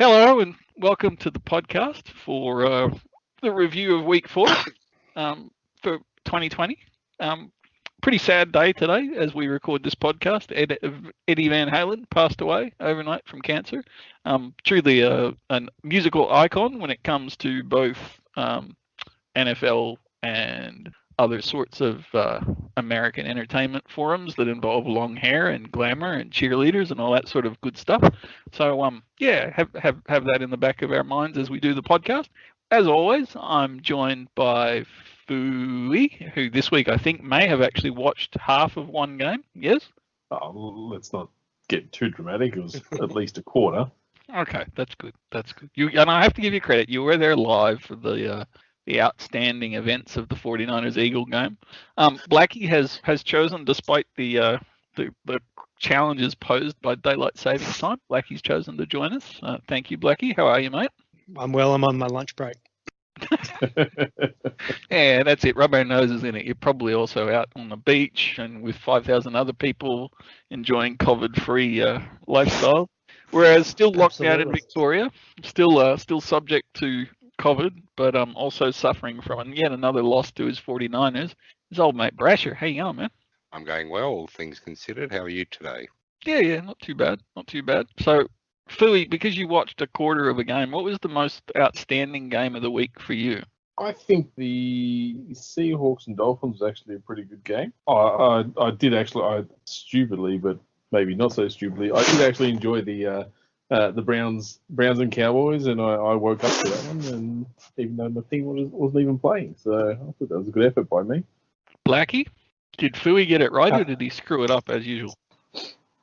Hello and welcome to the podcast for the review of Week 4 for 2020. Pretty sad day today as we record this podcast. Eddie Van Halen passed away overnight from cancer. Truly a musical icon when it comes to both NFL and other sorts of American entertainment forums that involve long hair and glamour and cheerleaders and all that sort of good stuff. So have that in the back of our minds as we do the podcast. As always, I'm joined by Fooey, who this week I think may have actually watched half of one game. Yes? Oh, let's not get too dramatic. It was at least a quarter. Okay, that's good. That's good. And I have to give you credit. You were there live for the outstanding events of the 49ers-Eagle game. Blackie has chosen, despite the challenges posed by daylight savings time, Blackie's chosen to join us. Thank you, Blackie. How are you, mate? I'm well. I'm on my lunch break. Yeah, that's it. Rub our noses in it. You're probably also out on the beach and with 5,000 other people enjoying COVID-free lifestyle. Whereas still locked down in Victoria, still subject to COVID, but also suffering from yet another loss to his 49ers. His old mate Brasher. How you going, man? I'm going well, all things considered. How are you today? Yeah, not too bad. So, Fooey, because you watched a quarter of a game, what was the most outstanding game of the week for you? I think the Seahawks and Dolphins was actually a pretty good game. I stupidly, but maybe not so stupidly, I did actually enjoy the Browns and Cowboys, and I woke up to that one, and even though my team wasn't even playing, so I thought that was a good effort by me. Blackie, did Fooey get it right, or did he screw it up as usual?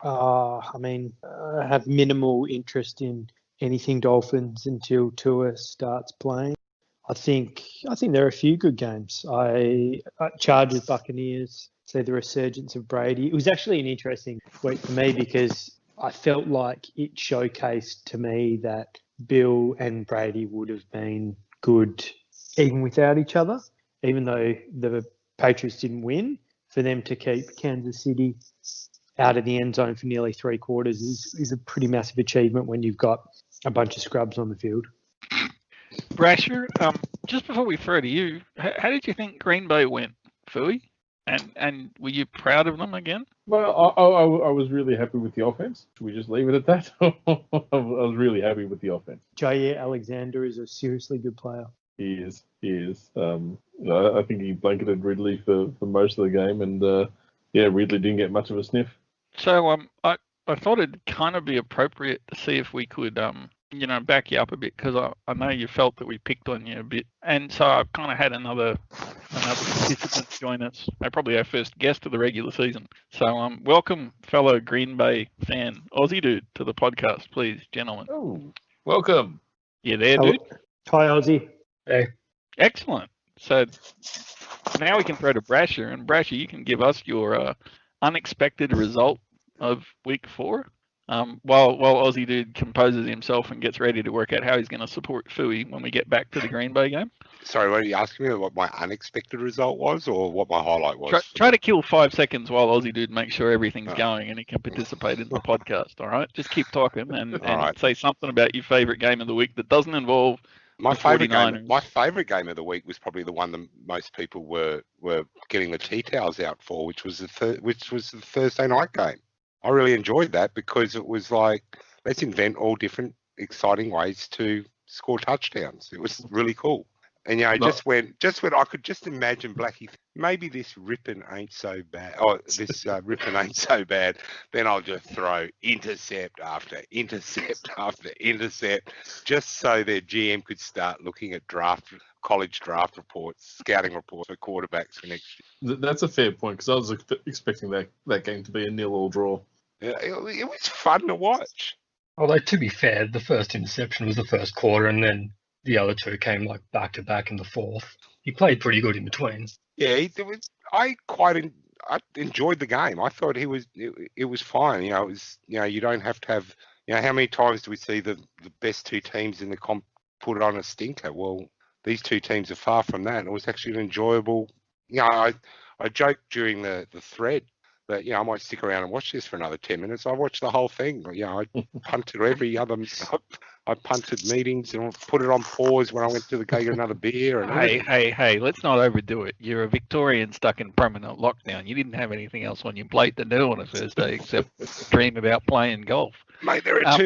I have minimal interest in anything Dolphins until Tua starts playing. I think there are a few good games. Chargers, Buccaneers, see the resurgence of Brady. It was actually an interesting week for me because I felt like it showcased to me that Bill and Brady would have been good even without each other, even though the Patriots didn't win. For them to keep Kansas City out of the end zone for nearly 3 quarters is a pretty massive achievement when you've got a bunch of scrubs on the field. Brasher, just before we throw to you, how did you think Green Bay went, Fooey? And were you proud of them again? Well, I was really happy with the offense. Should we just leave it at that? I was really happy with the offense. Jair Alexander is a seriously good player. He is. I think he blanketed Ridley for most of the game, and Ridley didn't get much of a sniff. So I thought it'd kind of be appropriate to see if we could back you up a bit, because I know you felt that we picked on you a bit, and so I've kind of had another participant join us. Probably our first guest of the regular season. So welcome, fellow Green Bay fan, Aussiedude, to the podcast, please, gentlemen. Oh, welcome. You there, dude? Hi, Aussie. Hey. Excellent. So now we can throw to Brasher, and Brasher, you can give us your unexpected result of Week 4. While Aussiedude composes himself and gets ready to work out how he's going to support Fooey when we get back to the Green Bay game. Sorry, were you asking me what my unexpected result was, or what my highlight was? Try to kill 5 seconds while Aussiedude makes sure everything's going and he can participate in the podcast, all right? Just keep talking and right. Say something about your favourite game of the week that doesn't involve my favourite game of the week was probably the one that most people were getting the tea towels out for, which was the Thursday night game. I really enjoyed that because it was like, let's invent all different exciting ways to score touchdowns. It was really cool. And just when I could just imagine Blackie, maybe this ripping ain't so bad. Oh, this ripping ain't so bad. Then I'll just throw intercept after intercept after intercept, just so their GM could start looking at college draft reports, scouting reports for quarterbacks for next year. That's a fair point, because I was expecting that game to be a 0-0 draw. Yeah, it was fun to watch. Although, to be fair, the first interception was the first quarter, and then the other two came like back to back in the fourth. He played pretty good in between. Yeah, I enjoyed the game. I thought it was fine. It was, you don't have to have, how many times do we see the best two teams in the comp put on a stinker? Well, these two teams are far from that. It was actually an enjoyable, I joked during the thread But I might stick around and watch this for another 10 minutes. I watched the whole thing. I punted every other. I punted meetings and put it on pause when I went to go get another beer. And Hey! Let's not overdo it. You're a Victorian stuck in permanent lockdown. You didn't have anything else on your plate to do on a Thursday except dream about playing golf. Mate, there are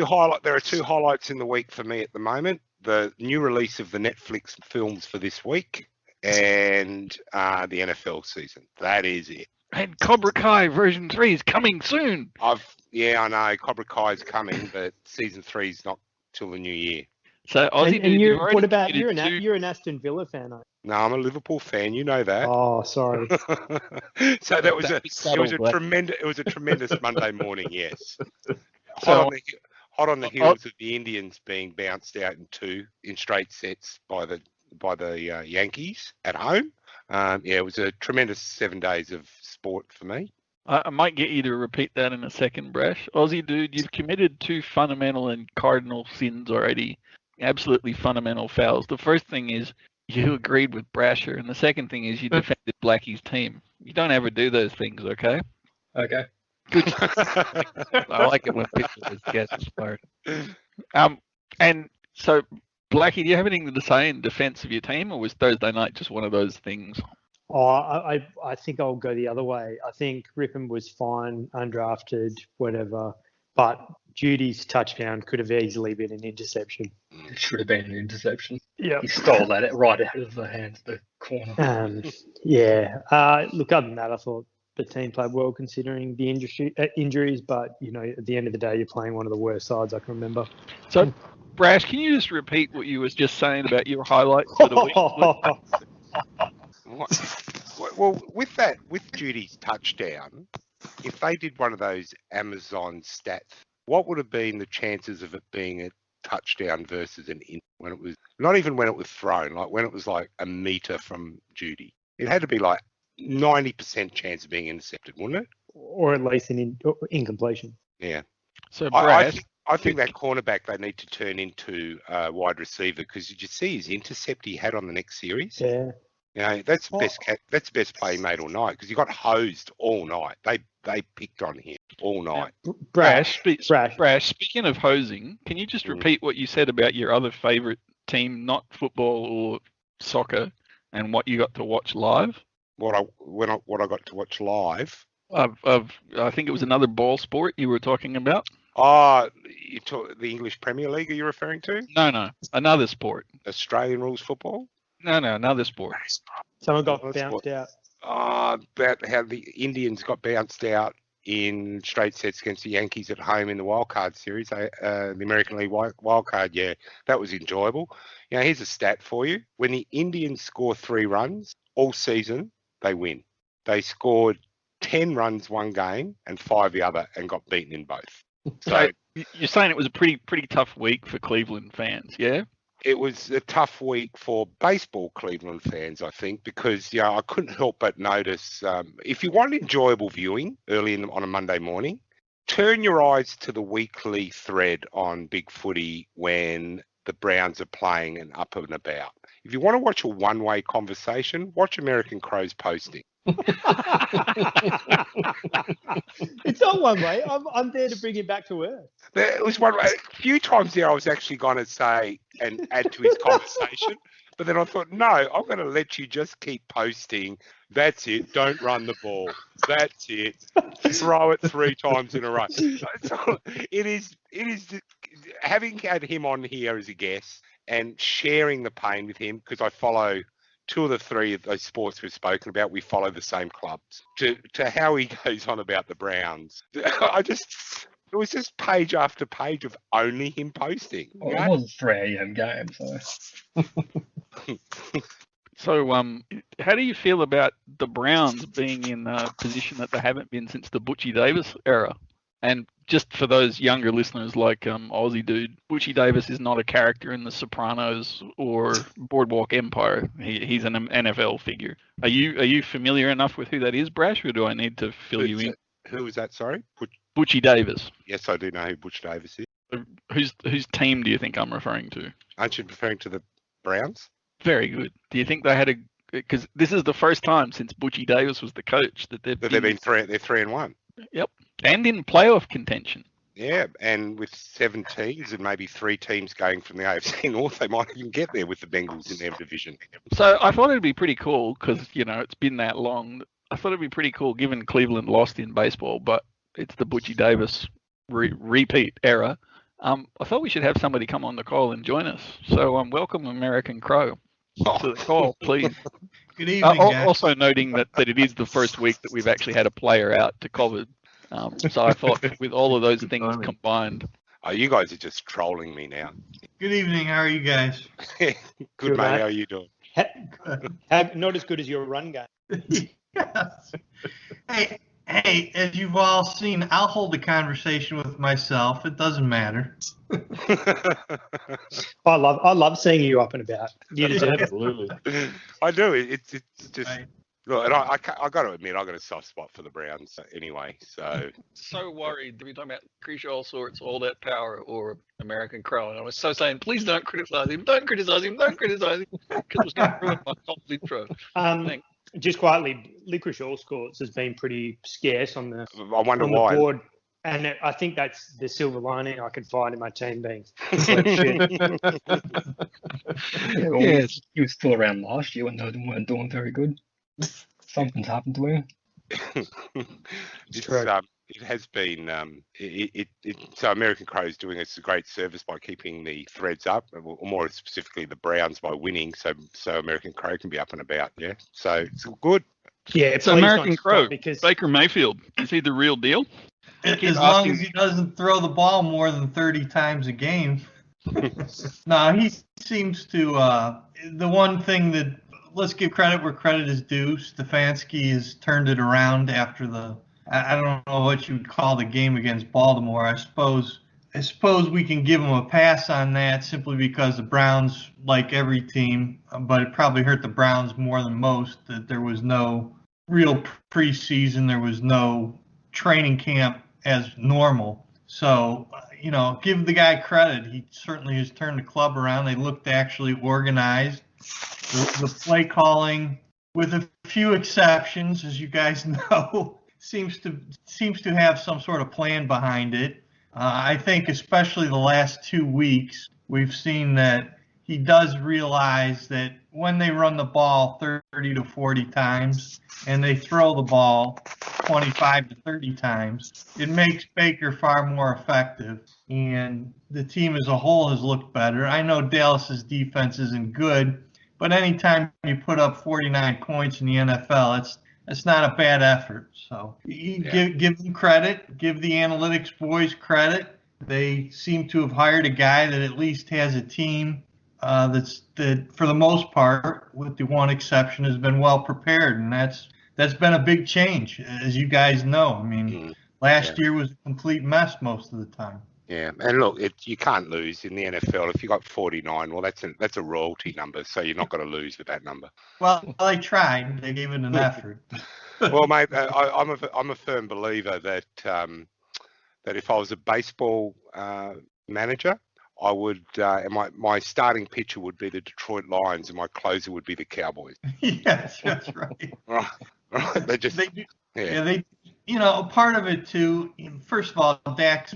two highlights in the week for me at the moment. The new release of the Netflix films for this week and the NFL season. That is it. And Cobra Kai version 3 is coming soon. I know Cobra Kai is coming, but season 3 is not till the new year. So Aussie, what about you're an Aston Villa fan, aren't you? No, I'm a Liverpool fan. You know that. Oh, sorry. So it was a tremendous Monday morning. Yes. Hot on the heels of the Indians being bounced out in straight sets by the Yankees at home. It was a tremendous 7 days of sport for me. I might get you to repeat that in a second, Brash. Aussie dude, you've committed 2 fundamental and cardinal sins already. Absolutely fundamental fouls. The first thing is you agreed with Brasher, and the second thing is you defended Blackie's team. You don't ever do those things, okay? Okay. Good. I like it when people get inspired. And so, Blackie, do you have anything to say in defence of your team, or was Thursday night just one of those things? Oh, I think I'll go the other way. I think Rippon was fine, undrafted, whatever, but Judy's touchdown could have easily been an interception. It should have been an interception. Yeah, he stole that right out of the hands of the corner. Look, other than that, I thought the team played well considering the injuries, but at the end of the day, you're playing one of the worst sides I can remember. So, Brash, can you just repeat what you was just saying about your highlights for the week? Well, with Judy's touchdown, if they did one of those Amazon stats, what would have been the chances of it being a touchdown versus an when it was not even when it was thrown, like when it was like a meter from Judy? It had to be like 90% chance of being intercepted, wouldn't it? Or at least an incompletion. Yeah. So I think that cornerback they need to turn into a wide receiver, because did you see his intercept he had on the next series? Yeah. That's the best play he made all night, because he got hosed all night. They picked on him all night. Brash, speaking of hosing, can you just repeat what you said about your other favourite team, not football or soccer, and what you got to watch live? What I got to watch live? I think it was another ball sport you were talking about. The English Premier League, are you referring to? No, another sport. Australian rules football? No, another sport. Someone got bounced out. About how the Indians got bounced out in straight sets against the Yankees at home in the wildcard series, the American League wildcard. Yeah, that was enjoyable. Here's a stat for you. When the Indians score 3 runs all season, they win. They scored 10 runs one game and 5 the other, and got beaten in both. So you're saying it was a pretty tough week for Cleveland fans, yeah? It was a tough week for baseball Cleveland fans, I think, because I couldn't help but notice, if you want enjoyable viewing early on a Monday morning, turn your eyes to the weekly thread on Big Footy when the Browns are playing and up and about. If you want to watch a one-way conversation, watch AmericanCrow's posting. It's not one way. I'm there to bring him back to earth. It was one way. A few times there I was actually going to say and add to his conversation, but then I thought, no, I'm going to let you just keep posting. That's it. Don't run the ball. That's it. Throw it 3 times in a row. So it is having had him on here as a guest and sharing the pain with him, because I follow 2 of the 3 of those sports we've spoken about. We follow the same clubs. To how he goes on about the Browns, it was just page after page of only him posting. Well, it was a 3 a.m. game, so. So, how do you feel about the Browns being in a position that they haven't been since the Butchie Davis era? And just for those younger listeners like Aussie Dude, Butchie Davis is not a character in The Sopranos or Boardwalk Empire. He's an NFL figure. Are you familiar enough with who that is, Brash, or do I need to fill you in? Who is that, sorry? Butchie Davis. Yes, I do know who Butch Davis is. Whose team do you think I'm referring to? Aren't you referring to the Browns? Very good. Do you think they had because this is the first time since Butchie Davis was the coach that they've been they're 3-1. Yep, and in playoff contention. Yeah, and with 7 teams and maybe 3 teams going from the AFC North, they might even get there with the Bengals in their division. So I thought it'd be pretty cool because, it's been that long. I thought it'd be pretty cool given Cleveland lost in baseball, but it's the Butchie Davis repeat era. I thought we should have somebody come on the call and join us. So welcome American Crow to the call, please. Good evening, guys. Also noting that it is the first week that we've actually had a player out to COVID. So I thought with all of those things combined. Oh, you guys are just trolling me now. Good evening. How are you guys? Good, mate. How are you doing? Not as good as your run game. Yes. Hey, as you've all seen, I'll hold a conversation with myself. It doesn't matter. I love seeing you up and about. You deserve it. Absolutely. I do. It's just Right. look, and I got to admit, I got a soft spot for the Browns anyway. So worried that we're talking about Krisha All Sorts, All That Power, or American Crow, and I was so saying, please don't criticize him, don't criticize him, because it was going to ruin my whole intro. Just quietly, Licorice All Sorts has been pretty scarce on the I wonder why. board. And I think that's the silver lining I can find in my team being shit. Yes, he was still around last year when they weren't doing very good. Something's happened to him. It has been. So American Crow is doing us a great service by keeping the threads up, or more specifically the Browns by winning. So American Crow can be up and about. Yeah. So it's good. Yeah, it's American Crow because Baker Mayfield. Is he the real deal? As long as he doesn't throw the ball more than 30 times a game. No, he seems to. The one thing that, let's give credit where credit is due, Stefanski has turned it around after I don't know what you would call the game against Baltimore. I suppose we can give him a pass on that simply because the Browns, like every team, but it probably hurt the Browns more than most, that there was no real preseason. There was no training camp as normal. So, give the guy credit. He certainly has turned the club around. They looked actually organized. The play calling, with a few exceptions, as you guys know, seems to have some sort of plan behind it. I think especially the last 2 weeks, we've seen that he does realize that when they run the ball 30 to 40 times and they throw the ball 25 to 30 times, it makes Baker far more effective. And the team as a whole has looked better. I know Dallas's defense isn't good, but anytime you put up 49 points in the NFL, it's not a bad effort. So give them credit, give the analytics boys credit. They seem to have hired a guy that at least has a team that for the most part, with the one exception, has been well prepared, and that's been a big change, as you guys know. I mean, last year was a complete mess most of the time. Yeah, and look, you can't lose in the NFL. If you got 49, well, that's a royalty number, so you're not going to lose with that number. Well, they tried. They gave it an effort. Well, mate, I'm a firm believer that if I was a baseball manager, I would, and my starting pitcher would be the Detroit Lions, and my closer would be the Cowboys. Yes, that's right. Right. Part of it too. First of all, Dak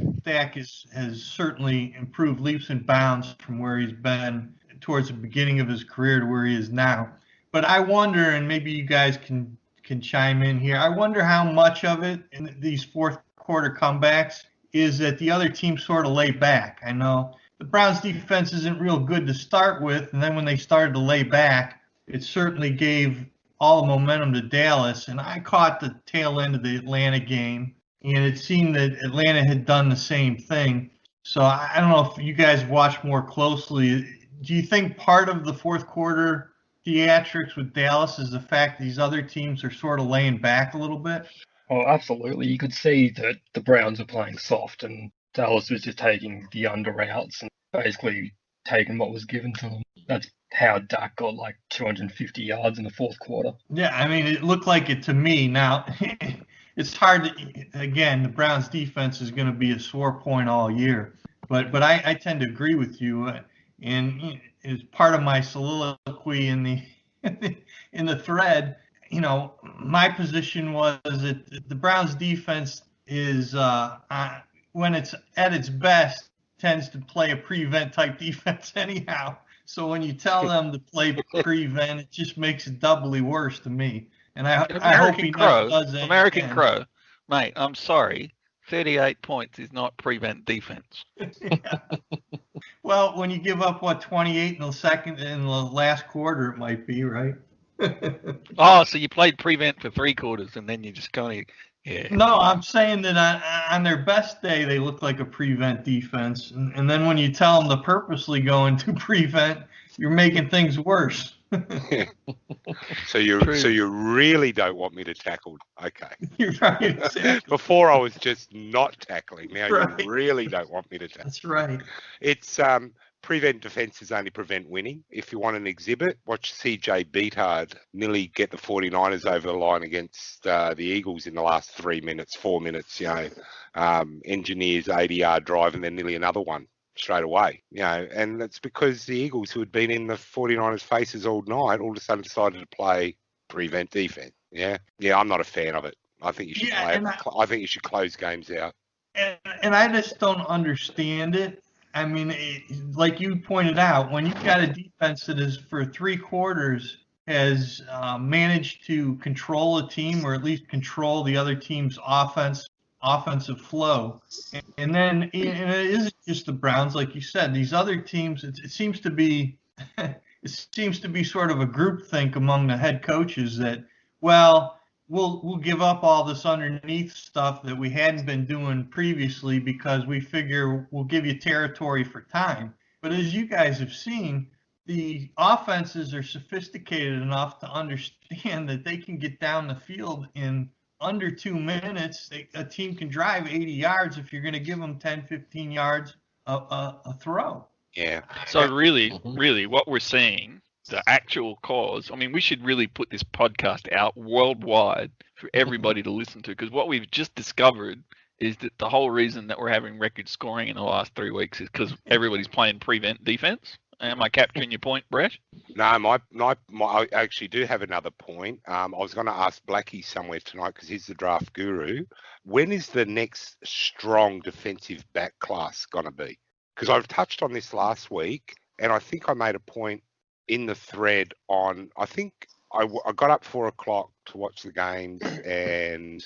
has certainly improved leaps and bounds from where he's been towards the beginning of his career to where he is now. But I wonder, and maybe you guys can chime in here. I wonder how much of it in these fourth quarter comebacks is that the other team sort of lay back. I know the Browns defense isn't real good to start with, and then when they started to lay back, it certainly gave all the momentum to Dallas. And I caught the tail end of the Atlanta game, and it seemed that Atlanta had done the same thing. So I don't know if you guys watched more closely. Do you think part of the fourth quarter theatrics with Dallas is the fact these other teams are sort of laying back a little bit? Oh, absolutely. You could see that the Browns are playing soft and Dallas was just taking the under routes and basically taking what was given to them. That's how Dak got like 250 yards in the fourth quarter. Yeah, I mean, it looked like it to me. Now, it's hard to, again, the Browns defense is going to be a sore point all year. But I tend to agree with you. And as part of my soliloquy in in the thread, my position was that the Browns defense is when it's at its best tends to play a prevent type defense anyhow. So when you tell them to play prevent, it just makes it doubly worse to me. And I hope he never does that. American Crow, mate, I'm sorry. 38 points is not prevent defense. Yeah. Well, when you give up 28 in the last quarter, it might be, right? Oh, so you played prevent for 3 quarters and then you just kind of, yeah. No, I'm saying that on their best day they look like a prevent defense, and then when you tell them to purposely go into prevent, you're making things worse. So you really don't want me to tackle? Okay. You're right. Exactly. Before I was just not tackling. Now Right. You really don't want me to tackle. That's right. It's prevent defenses only prevent winning. If you want an exhibit, watch CJ Beathard nearly get the 49ers over the line against the Eagles in the last 3 minutes, 4 minutes. Engineers 80-yard drive and then nearly another one straight away, and that's because the Eagles, who had been in the 49ers' faces all night, all of a sudden decided to play prevent defense. Yeah, I'm not a fan of it. I think you should play it. I think you should close games out. And I just don't understand it. I mean, like you pointed out, when you've got a defense that is for 3 quarters has managed to control a team, or at least control the other team's offensive flow, and then and it isn't just the Browns, like you said. These other teams, it seems to be sort of a group think among the head coaches that, well, we'll give up all this underneath stuff that we hadn't been doing previously because we figure we'll give you territory for time. But as you guys have seen, the offenses are sophisticated enough to understand that they can get down the field in under 2 minutes. A team can drive 80 yards if you're going to give them 10, 15 yards a throw. Yeah. So really, what we're seeing, the actual cause, I mean, we should really put this podcast out worldwide for everybody to listen to, because what we've just discovered is that the whole reason that we're having record scoring in the last 3 weeks is because everybody's playing prevent defense. Am I capturing your point, Brett? No, I actually do have another point. I was going to ask Blackie somewhere tonight, because he's the draft guru. When is the next strong defensive back class going to be? Because I've touched on this last week, and I think I made a point in the thread on, I think I got up 4 o'clock to watch the games, and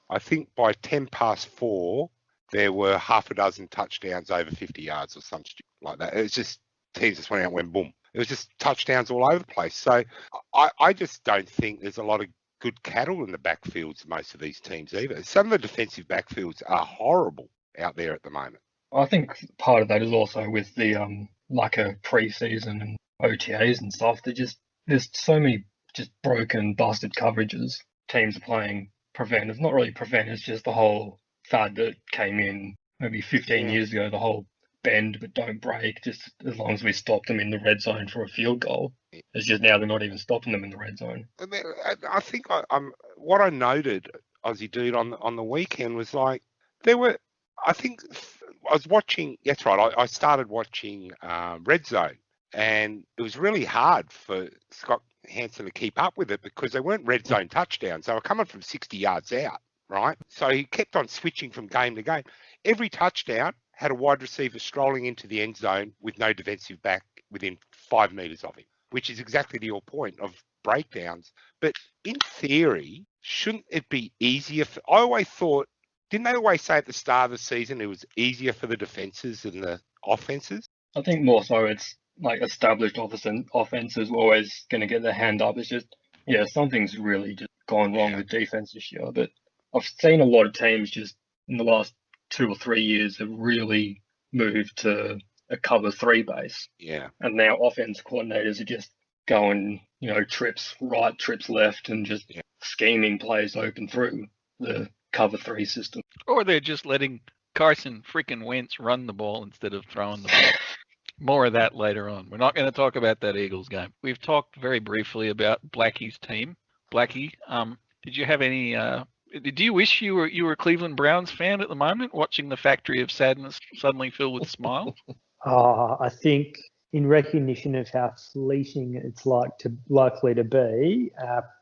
I think by 4:10, there were half a dozen touchdowns over 50 yards or something like that. It was just teams just went out and went boom. It was just touchdowns all over the place. So I just don't think there's a lot of good cattle in the backfields of most of these teams either. Some of the defensive backfields are horrible out there at the moment. I think part of that is also with the lack of preseason and OTAs and stuff. There's so many just broken, busted coverages. Teams are playing prevent. It's not really prevent. It's just the whole fad that came in maybe 15 years ago. The whole bend but don't break. Just as long as we stop them in the red zone for a field goal. It's just now they're not even stopping them in the red zone. I think what I noted, Aussiedude, on the weekend was like there were. I think I was watching. That's right. I started watching Red Zone, and it was really hard for Scott Hansen to keep up with it because they weren't red zone touchdowns. They were coming from 60 yards out, right? So he kept on switching from game to game. Every touchdown had a wide receiver strolling into the end zone with no defensive back within 5 meters of him, which is exactly to your point of breakdowns. But in theory, shouldn't it be easier? I always thought, didn't they always say at the start of the season it was easier for the defenses than the offenses? I think more so it's like established offenses were always going to get their hand up. It's just, something's really just gone wrong with defense this year. But I've seen a lot of teams just in the last 2 or 3 years have really moved to a cover 3 base. Yeah. And now offense coordinators are just going, trips right, trips left, and just scheming plays open through the cover 3 system. Or they're just letting Carson freaking Wentz run the ball instead of throwing the ball. More of that later on. We're not going to talk about that Eagles game. We've talked very briefly about Blackie's team. Blackie, did you have any? Do you wish you were a Cleveland Browns fan at the moment, watching the factory of sadness suddenly fill with smiles? I think in recognition of how fleeting it's likely to be,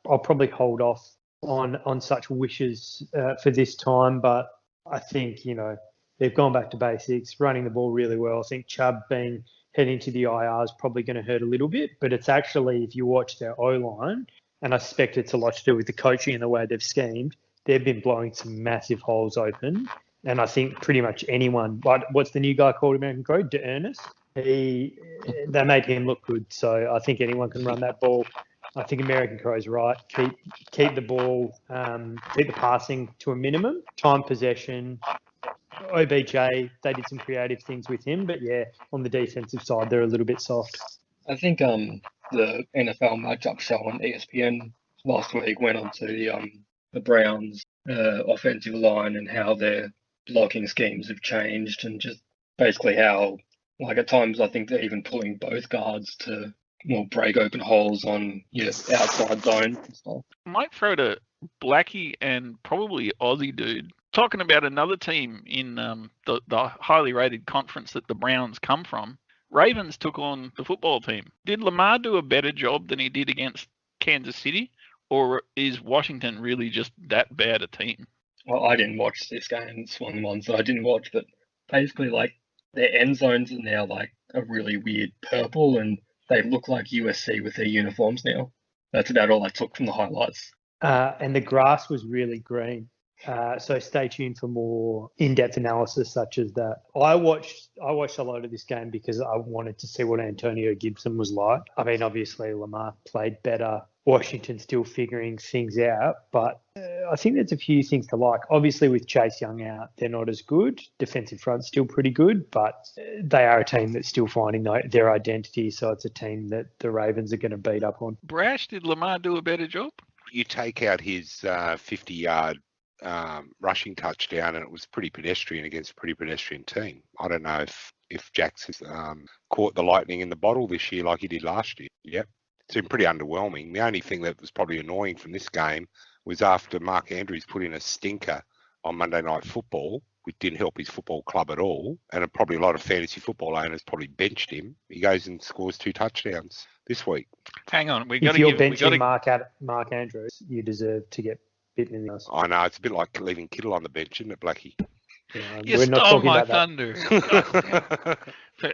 I'll probably hold off on such wishes for this time. But I think, they've gone back to basics, running the ball really well. I think Chubb being heading into the IR is probably going to hurt a little bit, but it's actually, if you watch their O-line, and I suspect it's a lot to do with the coaching and the way they've schemed, they've been blowing some massive holes open. And I think pretty much anyone, what's the new guy called AmericanCrow? DeErnest? They made him look good. So I think anyone can run that ball. I think AmericanCrow's right. Keep the ball, keep the passing to a minimum. Time possession. OBJ, they did some creative things with him, but yeah, on the defensive side, they're a little bit soft. I think the NFL matchup show on ESPN last week went on to the Browns' offensive line and how their blocking schemes have changed, and just basically how, like, at times I think they're even pulling both guards to break open holes on your outside zone and stuff. Might throw to Blackie and probably Aussiedude. Talking about another team in the highly rated conference that the Browns come from, Ravens took on the football team. Did Lamar do a better job than he did against Kansas City, or is Washington really just that bad a team? Well, I didn't watch this game. It's one of the ones that I didn't watch, but basically, like, their end zones are now like a really weird purple, and they look like USC with their uniforms now. That's about all I took from the highlights. And the grass was really green. So stay tuned for more in-depth analysis such as that. I watched a lot of this game because I wanted to see what Antonio Gibson was like. I mean, obviously Lamar played better. Washington still figuring things out, but I think there's a few things to like. Obviously, with Chase Young out, they're not as good. Defensive front's still pretty good, but they are a team that's still finding their identity. So it's a team that the Ravens are going to beat up on. Brash, did Lamar do a better job? You take out his 50-yard rushing touchdown, and it was pretty pedestrian against a pretty pedestrian team. I don't know if Jackson's caught the lightning in the bottle this year like he did last year. Yep. It's been pretty underwhelming. The only thing that was probably annoying from this game was after Mark Andrews put in a stinker on Monday Night Football, which didn't help his football club at all, and probably a lot of fantasy football owners probably benched him. He goes and scores 2 touchdowns this week. Hang on, if you're benching Mark Andrews, you deserve to get bitten in the ass. I know, it's a bit like leaving Kittle on the bench, isn't it, Blackie? You stole my thunder.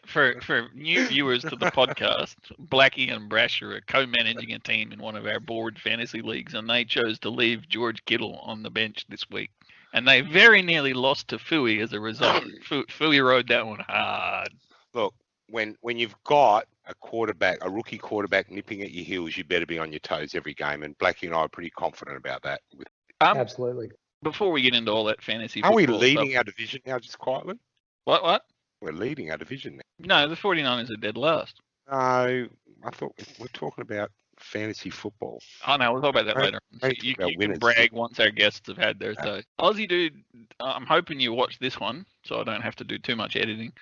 For new viewers to the podcast, Blackie and Brash are co-managing a team in one of our board fantasy leagues, and they chose to leave George Kittle on the bench this week. And they very nearly lost to Fooey as a result. Fooey rode that one hard. Look, when you've got a rookie quarterback nipping at your heels, you better be on your toes every game. And Blackie and I are pretty confident about that. Absolutely. Before we get into all that fantasy Are we football leading stuff, our division now just quietly? What? We're leading our division now. No, the 49ers are dead last. No, I thought we're talking about fantasy football. Oh, no, we'll talk about that later. You can brag once our guests have had their say. Aussiedude, I'm hoping you watch this one so I don't have to do too much editing.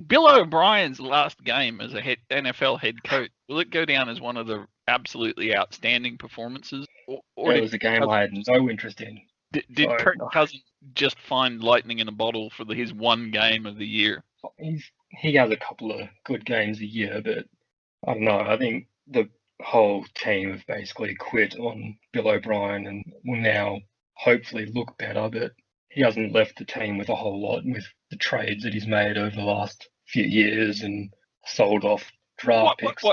Bill O'Brien's last game as a NFL head coach, will it go down as one of the absolutely outstanding performances? Or it was a game I had no interest in. Did Kirk Cousins just find lightning in a bottle for his one game of the year? He has a couple of good games a year, but I don't know. I think the whole team have basically quit on Bill O'Brien and will now hopefully look better, but he hasn't left the team with a whole lot with the trades that he's made over the last few years and sold off draft picks.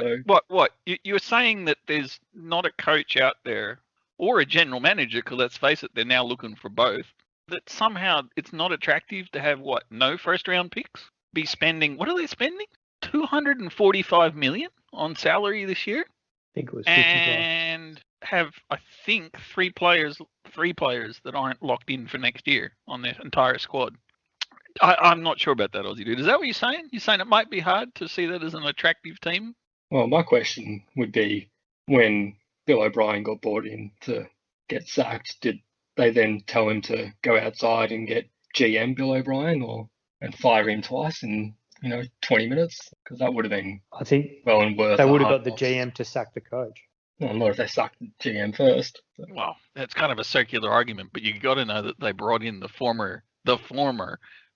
What? You're saying that there's not a coach out there or a general manager, because let's face it, they're now looking for both, that somehow it's not attractive to have, no first-round picks? Be spending, what are they spending? $245 million on salary this year? I think it was 50 and have, I think, three players that aren't locked in for next year on their entire squad. I'm not sure about that, Aussiedude. Is that what you're saying? You're saying it might be hard to see that as an attractive team? Well, my question would be, when Bill O'Brien got brought in to get sacked, did they then tell him to go outside and get GM Bill O'Brien and fire him twice in 20 minutes? Because that would have been, I think, well and worth. They would have got the GM to sack the coach. Well, not if they sacked the GM first. Well, that's kind of a circular argument, but you got to know that they brought in the former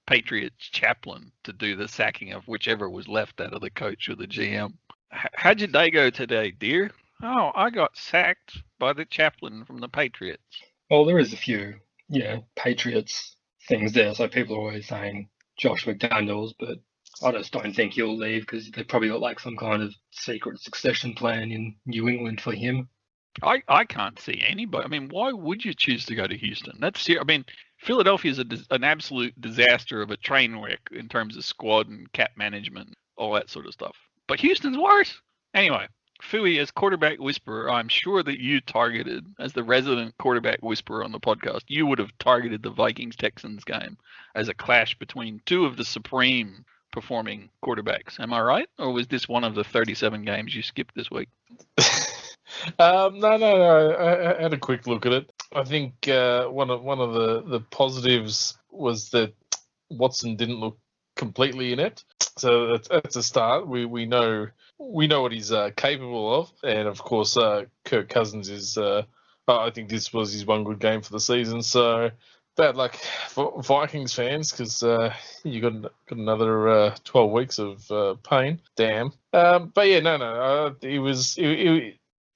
Patriots chaplain to do the sacking of whichever was left out of the coach or the GM. How'd your day go today, dear? Oh, I got sacked by the chaplain from the Patriots. Well, there is a few, Patriots things there. So people are always saying Josh McDaniels, but I just don't think he'll leave because they've probably got like some kind of secret succession plan in New England for him. I can't see anybody. I mean, why would you choose to go to Houston? Philadelphia is an absolute disaster of a train wreck in terms of squad and cap management, all that sort of stuff. But Houston's worse. Anyway, Fui, as quarterback whisperer, I'm sure that you targeted, as the resident quarterback whisperer on the podcast, you would have targeted the Vikings-Texans game as a clash between two of the supreme performing quarterbacks. Am I right? Or was this one of the 37 games you skipped this week? No. I had a quick look at it. I think one of the positives was that Watson didn't look completely inept. So that's a start. We know what he's capable of, and of course, Kirk Cousins is. I think this was his one good game for the season. So bad luck for Vikings fans because you got another 12 weeks of pain. Damn. But yeah, no.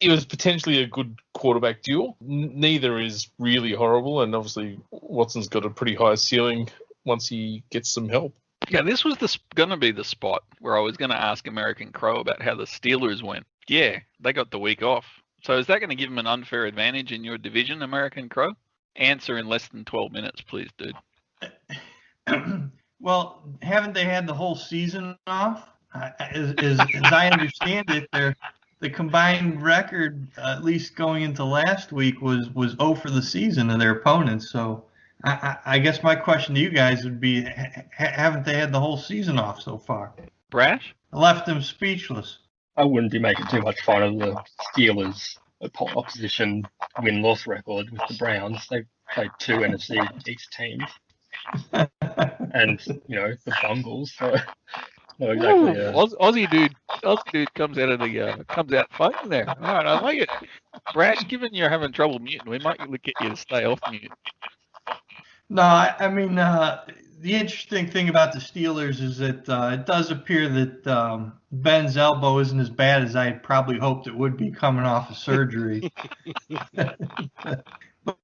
It was potentially a good quarterback duel. Neither is really horrible, and obviously Watson's got a pretty high ceiling once he gets some help. Yeah, this was going to be the spot where I was going to ask American Crow about how the Steelers went. Yeah, they got the week off. So is that going to give them an unfair advantage in your division, American Crow? Answer in less than 12 minutes, please, dude. Well, haven't they had the whole season off? As I understand it, the combined record, at least going into last week, was 0 for the season of their opponents. So I guess my question to you guys would be, haven't they had the whole season off so far? Brash? I left them speechless. I wouldn't be making too much fun of the Steelers' opposition win-loss record with the Browns. They've played 2 NFC East teams. And, the Bungles. So not exactly. Aussie dude comes out fighting there. All right, I like it. Brash, given you're having trouble muting, we might get you to stay off mute. No, I mean, the interesting thing about the Steelers is that it does appear that Ben's elbow isn't as bad as I had probably hoped it would be coming off of surgery.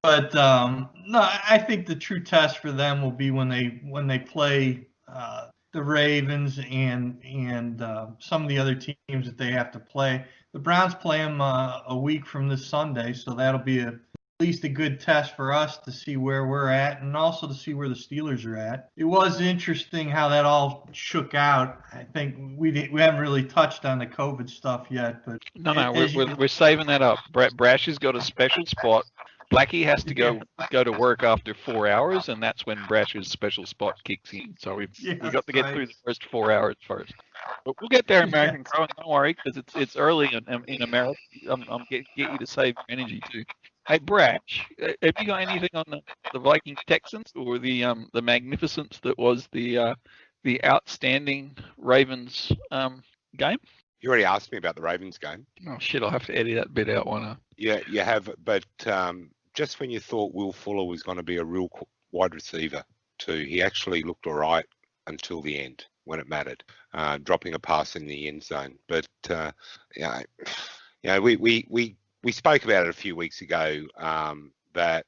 But no, I think the true test for them will be when they play the Ravens and some of the other teams that they have to play. The Browns play them a week from this Sunday, so that'll be at least a good test for us to see where we're at and also to see where the Steelers are at. It was interesting how that all shook out. I think we haven't really touched on the COVID stuff yet, but we're saving that up. Brash has got a special spot. Blackie has to go to work after 4 hours, and that's when Brash's special spot kicks in. So we've got to get through the first 4 hours first. But we'll get there, American Crow. Don't worry, because it's early in America. I'm get you to save your energy too. Hey, Brash, have you got anything on the Vikings Texans or the magnificence that was the outstanding Ravens game? You already asked me about the Ravens game. Oh shit! I'll have to edit that bit out, won't I? Yeah, you have. But just when you thought Will Fuller was going to be a real wide receiver too, he actually looked all right until the end when it mattered, dropping a pass in the end zone. But we spoke about it a few weeks ago that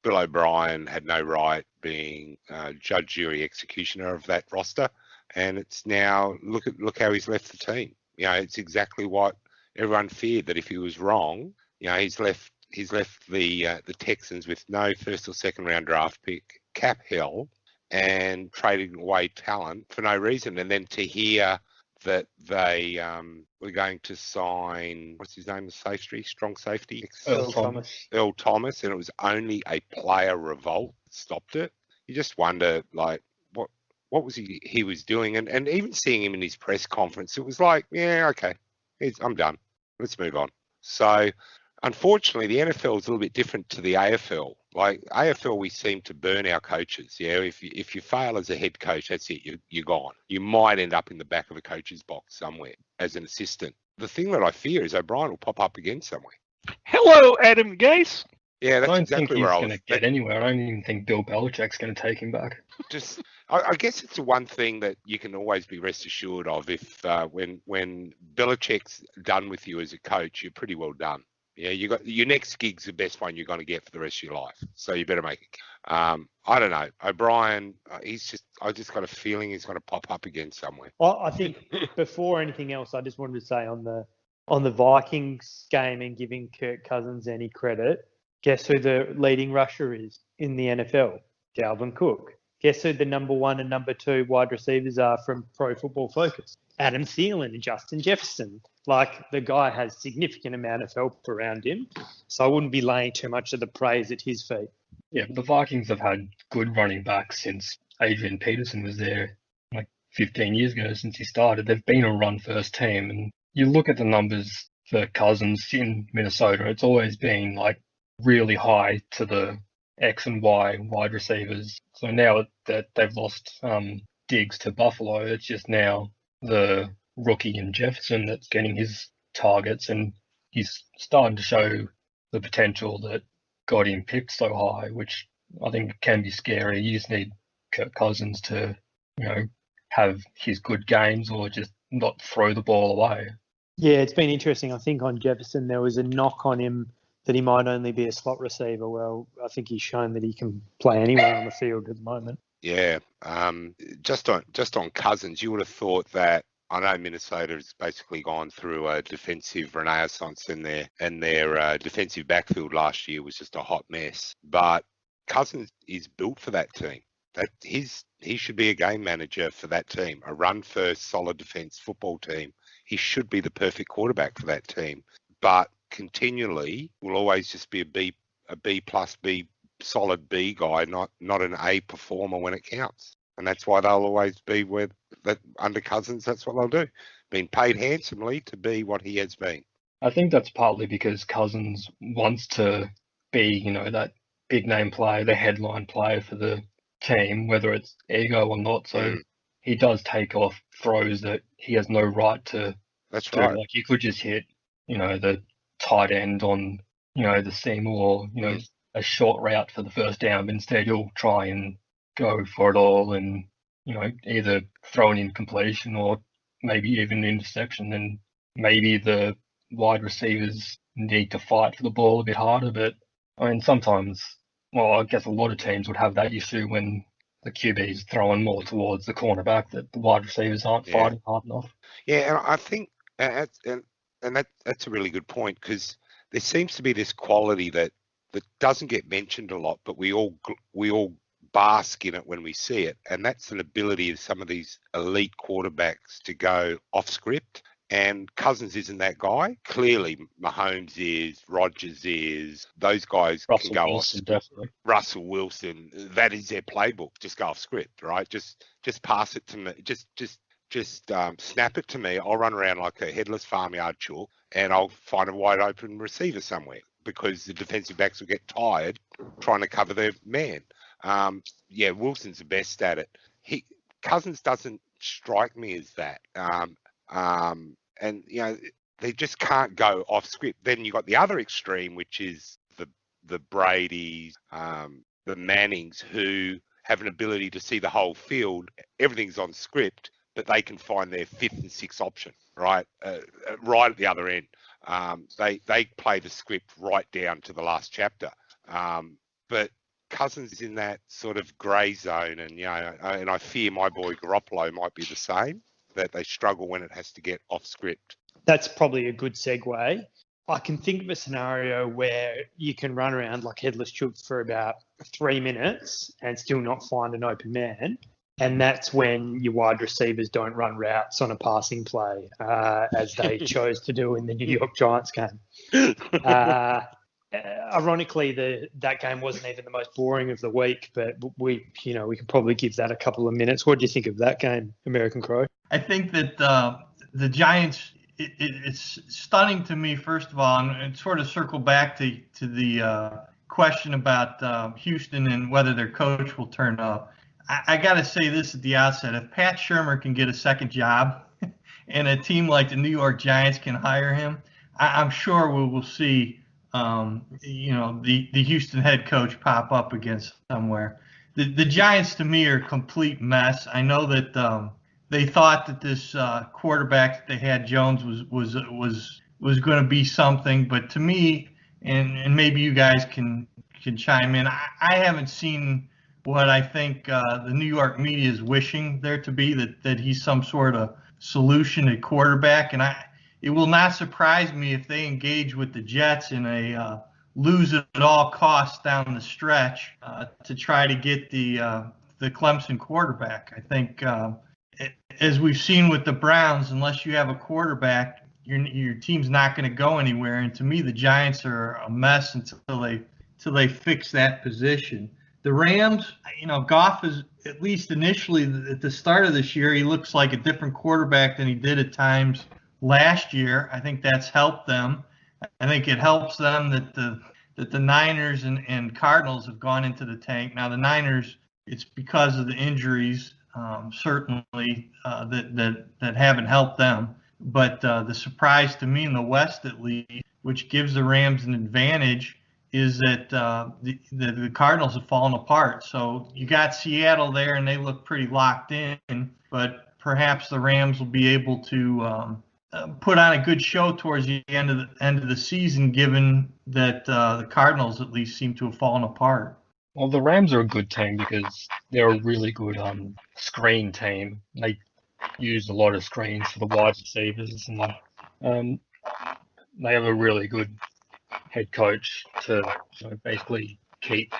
Bill O'Brien had no right being judge, jury, executioner of that roster, and it's now look how he's left the team. It's exactly what everyone feared, that if he was wrong, he's left the Texans with no first or second round draft pick, cap hell, and trading away talent for no reason. And then to hear that they were going to sign, what's his name, the strong safety? Earl Thomas. Earl Thomas, and it was only a player revolt that stopped it. You just wonder, what was he was doing? And even seeing him in his press conference, it was like, yeah, okay, I'm done. Let's move on. So, unfortunately, the NFL is a little bit different to the AFL. Like AFL, we seem to burn our coaches. If you fail as a head coach, that's it. You're gone. You might end up in the back of a coach's box somewhere as an assistant. The thing that I fear is O'Brien will pop up again somewhere. Hello, Adam Gase. Yeah, that's I don't exactly think where he's I was. going to get anywhere. I don't even think Bill Belichick's going to take him back. I guess it's the one thing that you can always be rest assured of. If when Belichick's done with you as a coach, you're pretty well done. Yeah, you got your next gig's the best one you're going to get for the rest of your life. So you better make it. I don't know. O'Brien, I just got a feeling he's going to pop up again somewhere. Well, I think before anything else, I just wanted to say on the Vikings game and giving Kirk Cousins any credit, guess who the leading rusher is in the NFL? Dalvin Cook. Guess who the number 1 and number 2 wide receivers are from Pro Football Focus? Adam Thielen and Justin Jefferson. Like, the guy has significant amount of help around him, so I wouldn't be laying too much of the praise at his feet. Yeah, but the Vikings have had good running backs since Adrian Peterson was there, like 15 years ago since he started. They've been a run-first team, and you look at the numbers for Cousins in Minnesota, it's always been like really high to the X and Y wide receivers. So now that they've lost Diggs to Buffalo, it's just now the rookie in Jefferson that's getting his targets, and he's starting to show the potential that got him picked so high, which I think can be scary. You just need Kirk Cousins to, have his good games or just not throw the ball away. Yeah, it's been interesting. I think on Jefferson there was a knock on him that he might only be a slot receiver. Well, I think he's shown that he can play anywhere on the field at the moment. Yeah, just on Cousins, you would have thought that. I know Minnesota has basically gone through a defensive renaissance in their defensive backfield last year was just a hot mess. But Cousins is built for that team. He should be a game manager for that team, a run-first, solid defense football team. He should be the perfect quarterback for that team. But continually will always just be a B plus B, solid B guy, not an A performer when it counts. And that's why they'll always be under Cousins. That's what they'll do. Being paid handsomely to be what he has been. I think that's partly because Cousins wants to be, that big name player, the headline player for the team, whether it's ego or not. So he does take off throws that he has no right to That's do. right. Like you could just hit, the tight end on, the seam or, a short route for the first down, but instead he'll try and go for it all and, either throw an incompletion or maybe even an interception. And maybe the wide receivers need to fight for the ball a bit harder. But I mean, sometimes, I guess a lot of teams would have that issue when the QB is throwing more towards the cornerback, that the wide receivers aren't fighting hard enough. Yeah, and I think, and that's a really good point, because there seems to be this quality that doesn't get mentioned a lot, but we all bask in it when we see it, and that's an ability of some of these elite quarterbacks to go off script. And Cousins isn't that guy. Clearly, Mahomes is, Rodgers is. Those guys Russell can go Wilson, off. definitely. Russell Wilson, that is their playbook. Just go off script, right? Just pass it to me. Just snap it to me. I'll run around like a headless farmyard chook, and I'll find a wide open receiver somewhere, because the defensive backs will get tired trying to cover their man. Wilson's the best at it. Cousins doesn't strike me as that. And they just can't go off script. Then you got the other extreme, which is the Bradys, the Mannings, who have an ability to see the whole field. Everything's on script, but they can find their fifth and sixth option, right? Right at the other end. They play the script right down to the last chapter. But Cousins is in that sort of grey zone, and and I fear my boy Garoppolo might be the same, that they struggle when it has to get off script. That's probably a good segue. I can think of a scenario where you can run around like headless chook for about 3 minutes and still not find an open man. And that's when your wide receivers don't run routes on a passing play, as they chose to do in the New York Giants game. Ironically, that game wasn't even the most boring of the week, but we could probably give that a couple of minutes. What do you think of that game, American Crow? I think that the Giants, it's stunning to me, first of all, and sort of circle back to the question about Houston and whether their coach will turn up. I got to say this at the outset. If Pat Shurmur can get a second job and a team like the New York Giants can hire him, I'm sure we will see the Houston head coach pop up again somewhere. the Giants to me are a complete mess. I know that they thought that this quarterback that they had, Jones, was going to be something, but to me, and maybe you guys can chime in. I haven't seen what I think the New York media is wishing there to be, that he's some sort of solution at quarterback, and it will not surprise me if they engage with the Jets in a lose at all costs down the stretch to try to get the Clemson quarterback. I think as we've seen with the Browns, unless you have a quarterback, your team's not going to go anywhere. And to me, the Giants are a mess until they fix that position. The Rams, Goff is, at least initially at the start of this year, he looks like a different quarterback than he did at times last year. I think that's helped them. I think it helps them that the Niners and Cardinals have gone into the tank. Now the Niners, it's because of the injuries, certainly that haven't helped them. But the surprise to me in the West, at least, which gives the Rams an advantage, is that the Cardinals have fallen apart. So you got Seattle there, and they look pretty locked in. But perhaps the Rams will be able to put on a good show towards the end of the season, given that the Cardinals at least seem to have fallen apart. Well, the Rams are a good team because they're a really good screen team. They use a lot of screens for the wide receivers, and they have a really good head coach to basically keep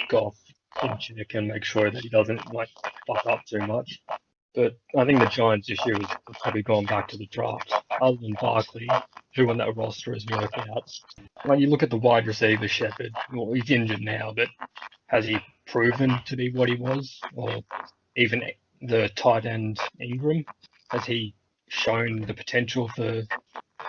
Goff in check and make sure that he doesn't fuck up too much. But I think the Giants this year has probably gone back to the draft. Other than Barkley, who on that roster has worked out. When you look at the wide receiver, Shepard, well, he's injured now, but has he proven to be what he was? Or even the tight end Ingram, has he shown the potential for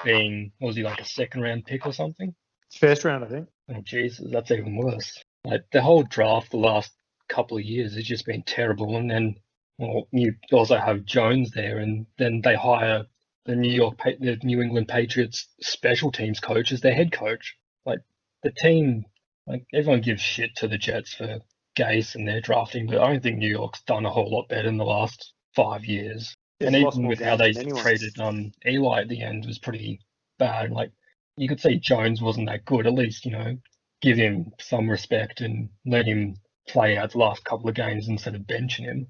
being, was he like a second round pick or something? First round, I think. Oh, Jesus, that's even worse. Like the whole draft the last couple of years has just been terrible. And then, well, you also have Jones there, and then they hire the New England Patriots special teams coach as their head coach. Like the team, like everyone gives shit to the Jets for Gase and their drafting, but I don't think New York's done a whole lot better in the last 5 years. And even with how they traded Eli at the end was pretty bad. Like you could say Jones wasn't that good. At least, give him some respect and let him play out the last couple of games instead of benching him.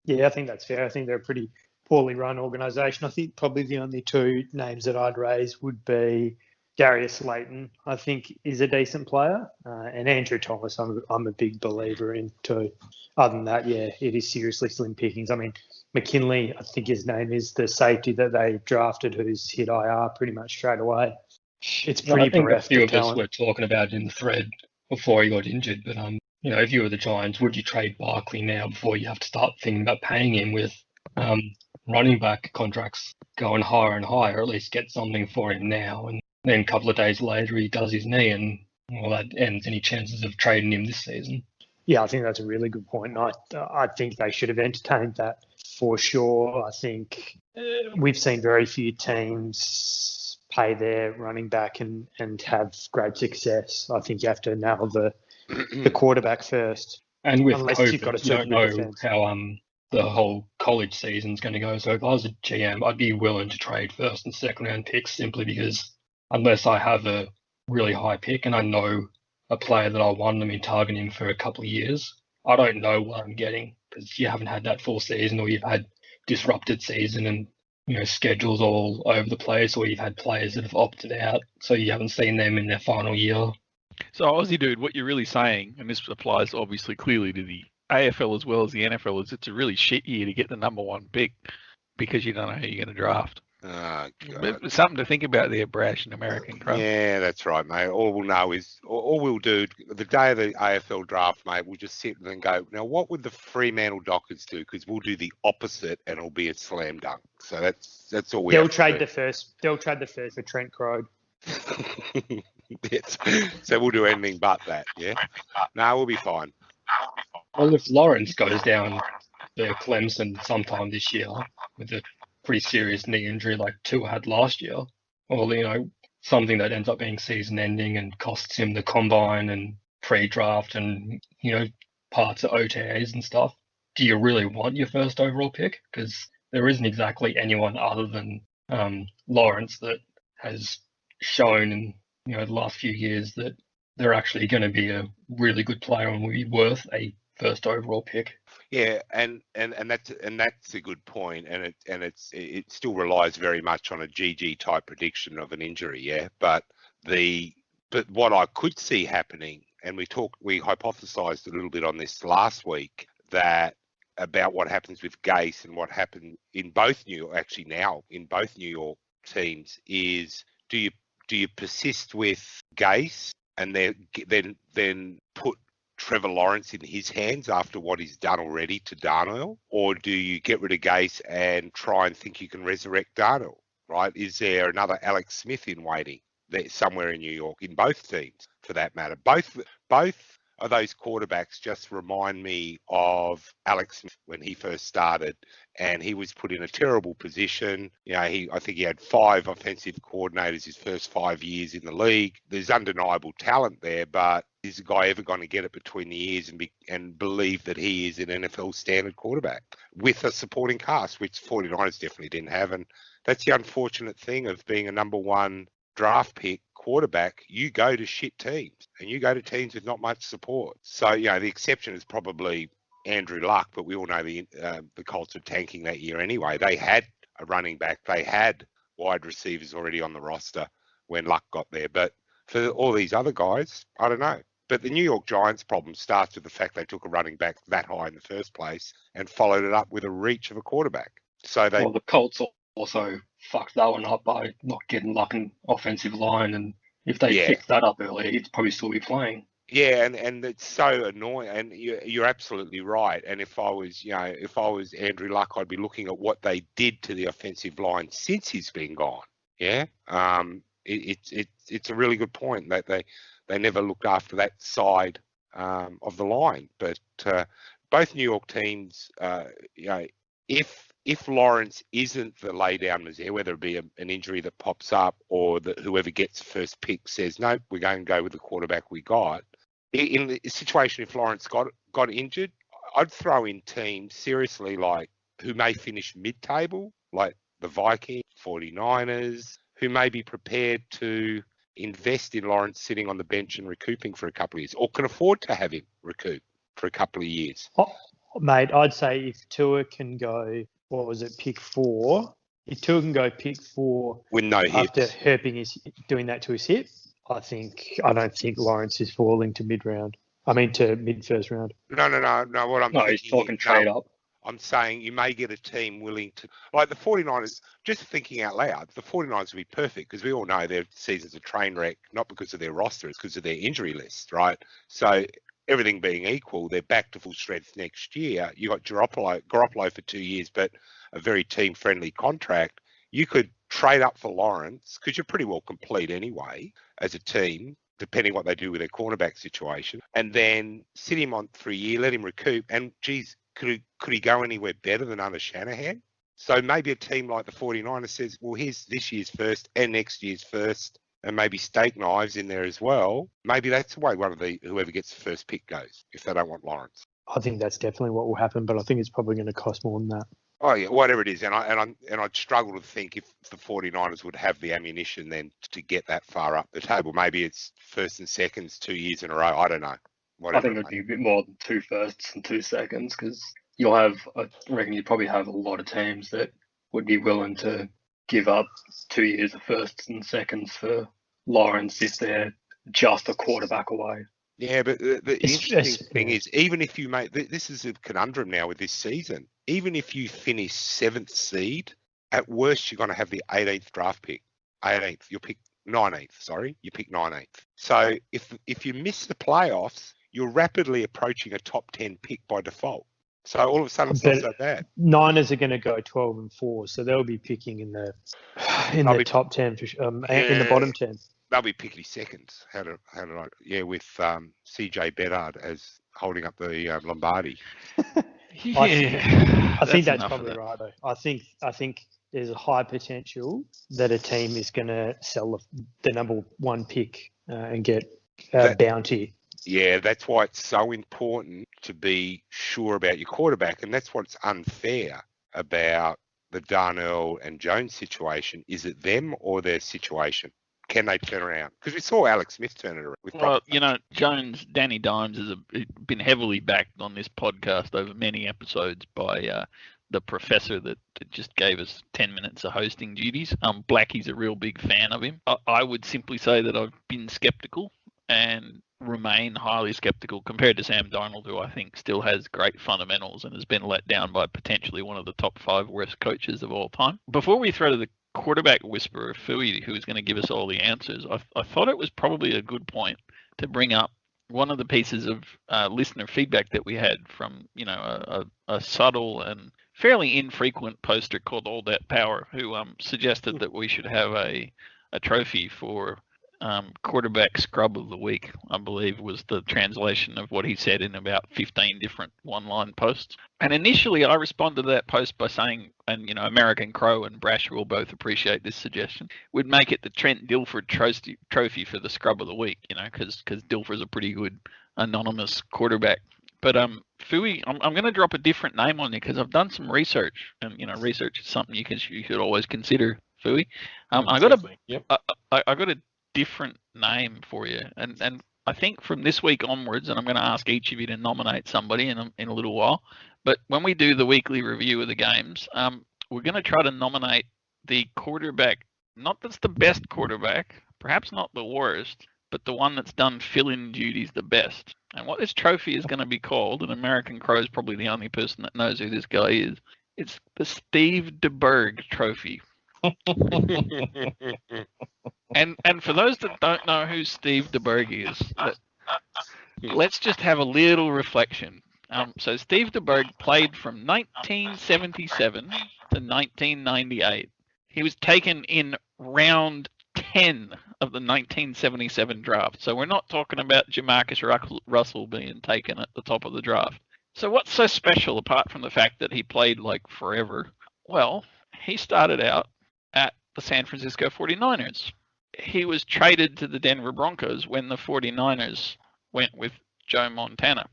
Yeah, I think that's fair. I think they're a pretty poorly run organisation. I think probably the only two names that I'd raise would be Darius Slayton, I think, is a decent player, and Andrew Thomas, I'm a big believer in too. Other than that, yeah, it is seriously slim pickings. I mean, McKinley, I think his name is, the safety that they drafted, who's hit IR pretty much straight away. It's pretty bereft. I think a few of us were talking about it in the thread before he got injured, but if you were the Giants, would you trade Barkley now before you have to start thinking about paying him with running back contracts going higher and higher? At least get something for him now, and then a couple of days later he does his knee, and that ends any chances of trading him this season. Yeah, I think that's a really good point. I think they should have entertained that for sure. I think we've seen very few teams pay their running back and have great success. I think you have to nail the quarterback first. And with unless COVID, you've got a you don't know defense. how the whole college season's going to go. So if I was a GM, I'd be willing to trade first and second round picks simply because unless I have a really high pick and I know a player that I want and been targeting for a couple of years, I don't know what I'm getting because you haven't had that full season, or you've had disrupted season and schedules all over the place, or you've had players that have opted out, so you haven't seen them in their final year. So Aussiedude, what you're really saying, and this applies obviously clearly to the AFL as well as the NFL, is it's a really shit year to get the number one pick because you don't know who you're going to draft. But something to think about there, Brash and AmericanCrow. Yeah, that's right, mate. All we'll know is, all we'll do, the day of the AFL draft, mate, we'll just sit and go, now what would the Fremantle Dockers do? Because we'll do the opposite and it'll be a slam dunk. So that's all we They'll have to trade do. the first. They'll trade the first for Trent Crow. Yes. So we'll do anything but that, yeah? No, we'll be fine. Well, if Lawrence goes down to Clemson sometime this year with a pretty serious knee injury like Tua had last year, or something that ends up being season ending and costs him the combine and pre-draft and parts of OTAs and stuff, do you really want your first overall pick? Because there isn't exactly anyone other than Lawrence that has shown in the last few years that they're actually going to be a really good player and will be worth a first overall pick. Yeah, and that's a good point, and it still relies very much on a GG type prediction of an injury. Yeah, but what I could see happening, and we hypothesized a little bit on this last week, that about what happens with Gase and what happened in both New York teams is, do you persist with Gase and then put Trevor Lawrence in his hands after what he's done already to Darnold, or do you get rid of Gase and try and think you can resurrect Darnold? Right? Is there another Alex Smith in waiting there somewhere in New York, in both teams for that matter? Both of those quarterbacks just remind me of Alex Smith when he first started, and he was put in a terrible position. I think he had 5 offensive coordinators his first 5 years in the league. There's undeniable talent there, but is the guy ever going to get it between the ears and believe that he is an NFL standard quarterback with a supporting cast, which 49ers definitely didn't have? And that's the unfortunate thing of being a number 1 draft pick quarterback. You go to shit teams, and you go to teams with not much support. So, the exception is probably Andrew Luck, but we all know the Colts were tanking that year anyway. They had a running back. They had wide receivers already on the roster when Luck got there. But for all these other guys, I don't know. But the New York Giants problem starts with the fact they took a running back that high in the first place and followed it up with a reach of a quarterback. So the Colts also fucked that one up by not getting Luck an offensive line, and if they fixed that up earlier, he'd probably still be playing. Yeah, and it's so annoying, and you're absolutely right. And if I was Andrew Luck, I'd be looking at what they did to the offensive line since he's been gone. Yeah, it's a really good point that they never looked after that side of the line. But both New York teams, if Lawrence isn't the lay down Misere, whether it be an injury that pops up or that whoever gets first pick says, nope, we're going to go with the quarterback we got. In the situation, if Lawrence got injured, I'd throw in teams seriously like who may finish mid-table, like the Vikings, 49ers, who may be prepared to invest in Lawrence sitting on the bench and recouping for a couple of years, or can afford to have him recoup for a couple of years. Oh, mate, I'd say if Tua can go, pick 4? If Tua can go pick 4 with no after hips, doing that to his hip, I don't think Lawrence is falling to to mid-first round. No. He's talking trade up. I'm saying you may get a team willing to, like the 49ers, just thinking out loud, the 49ers would be perfect because we all know their season's a train wreck, not because of their roster, it's because of their injury list, right? So everything being equal, they're back to full strength next year. You got Garoppolo for 2 years, but a very team-friendly contract. You could trade up for Lawrence because you're pretty well complete anyway as a team, depending what they do with their cornerback situation, and then sit him on for a year, let him recoup, and geez, could he go anywhere better than under Shanahan? So maybe a team like the 49ers says, well, here's this year's first and next year's first, and maybe steak knives in there as well. Maybe that's the way whoever gets the first pick goes if they don't want Lawrence. I think that's definitely what will happen, but I think it's probably going to cost more than that. Oh yeah, whatever it is, and I'd struggle to think if the 49ers would have the ammunition then to get that far up the table. Maybe it's first and seconds 2 years in a row. I don't know. I think it would be a bit more than 2 firsts and 2 seconds because I reckon you'd probably have a lot of teams that would be willing to give up 2 years of firsts and seconds for Lawrence if they're just a quarterback away. Yeah, but the interesting thing is, even if you this is a conundrum now with this season, even if you finish 7th seed, at worst you're going to have the 18th draft pick. 18th, you'll pick 19th, sorry, you pick 19th. So if you miss the playoffs, you're rapidly approaching a top 10 pick by default. So all of a sudden it's not so bad. Niners are going to go 12-4, so they'll be picking in the top 10 for sure, in the bottom 10. They'll be pickety seconds. With CJ Bedard as holding up the Lombardi. I think that's probably right though. I think there's a high potential that a team is going to sell the number 1 pick and get bounty. Yeah, that's why it's so important to be sure about your quarterback, and that's what's unfair about the Darnell and Jones situation. Is it them or their situation? Can they turn around? Because we saw Alex Smith turn it around. Well, Danny Dimes has been heavily backed on this podcast over many episodes by the professor that just gave us 10 minutes of hosting duties. Blackie's a real big fan of him. I would simply say that I've been skeptical and remain highly skeptical compared to Sam Darnold, who I think still has great fundamentals and has been let down by potentially one of the top 5 worst coaches of all time. Before we throw to the quarterback whisperer, Fui, who is going to give us all the answers, I thought it was probably a good point to bring up one of the pieces of listener feedback that we had from, a subtle and fairly infrequent poster called All That Power, who suggested that we should have a trophy for quarterback scrub of the week, I believe was the translation of what he said in about 15 different one-line posts. And initially I responded to that post by saying, and American Crow and Brash will both appreciate this suggestion, we'd make it the Trent Dilfer trophy for the scrub of the week, because Dilfer's a pretty good anonymous quarterback. But Fui, I'm going to drop a different name on you because I've done some research, and research is something you should always consider, Fui. I got a different name for you, and I think from this week onwards, and I'm going to ask each of you to nominate somebody in a little while, but when we do the weekly review of the games, we're going to try to nominate the quarterback, not that's the best quarterback, perhaps not the worst, but the one that's done fill-in duties the best. And what this trophy is going to be called, and American Crow is probably the only person that knows who this guy is, it's the Steve DeBerg trophy. And for those that don't know who Steve DeBerg is, let's just have a little reflection. So Steve DeBerg played from 1977 to 1998. He was taken in round 10 of the 1977 draft. So we're not talking about Jamarcus Russell being taken at the top of the draft. So what's so special apart from the fact that he played like forever? Well, he started out at the San Francisco 49ers. He was traded to the Denver Broncos when the 49ers went with Joe Montana.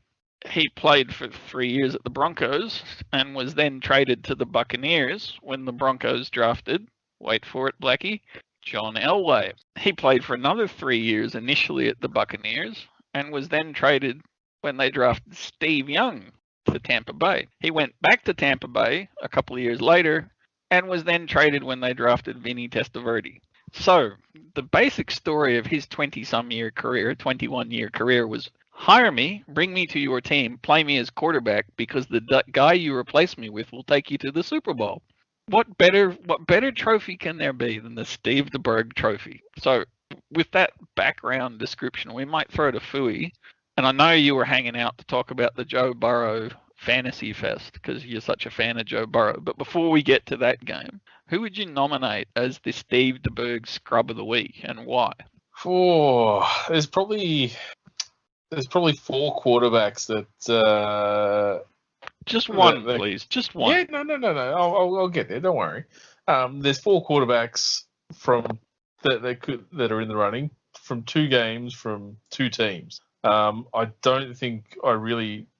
He played for 3 years at the Broncos and was then traded to the Buccaneers when the Broncos drafted, wait for it, Blackie, John Elway. He played for another 3 years initially at the Buccaneers and was then traded when they drafted Steve Young to Tampa Bay. He went back to Tampa Bay a couple of years later and was then traded when they drafted Vinny Testaverde. So the basic story of his 21-year career was hire me, bring me to your team, play me as quarterback because the guy you replace me with will take you to the Super Bowl. What better trophy can there be than the Steve DeBerg trophy? So with that background description, we might throw to Fui. And I know you were hanging out to talk about the Joe Burrow Fantasy Fest because you're such a fan of Joe Burrow. But before we get to that game, who would you nominate as the Steve DeBerg scrub of the week and why? There's probably 4 quarterbacks that. Just one, please. Just one. Yeah, no. I'll get there. Don't worry. There's 4 quarterbacks that are in the running from 2 games from 2 teams. I don't think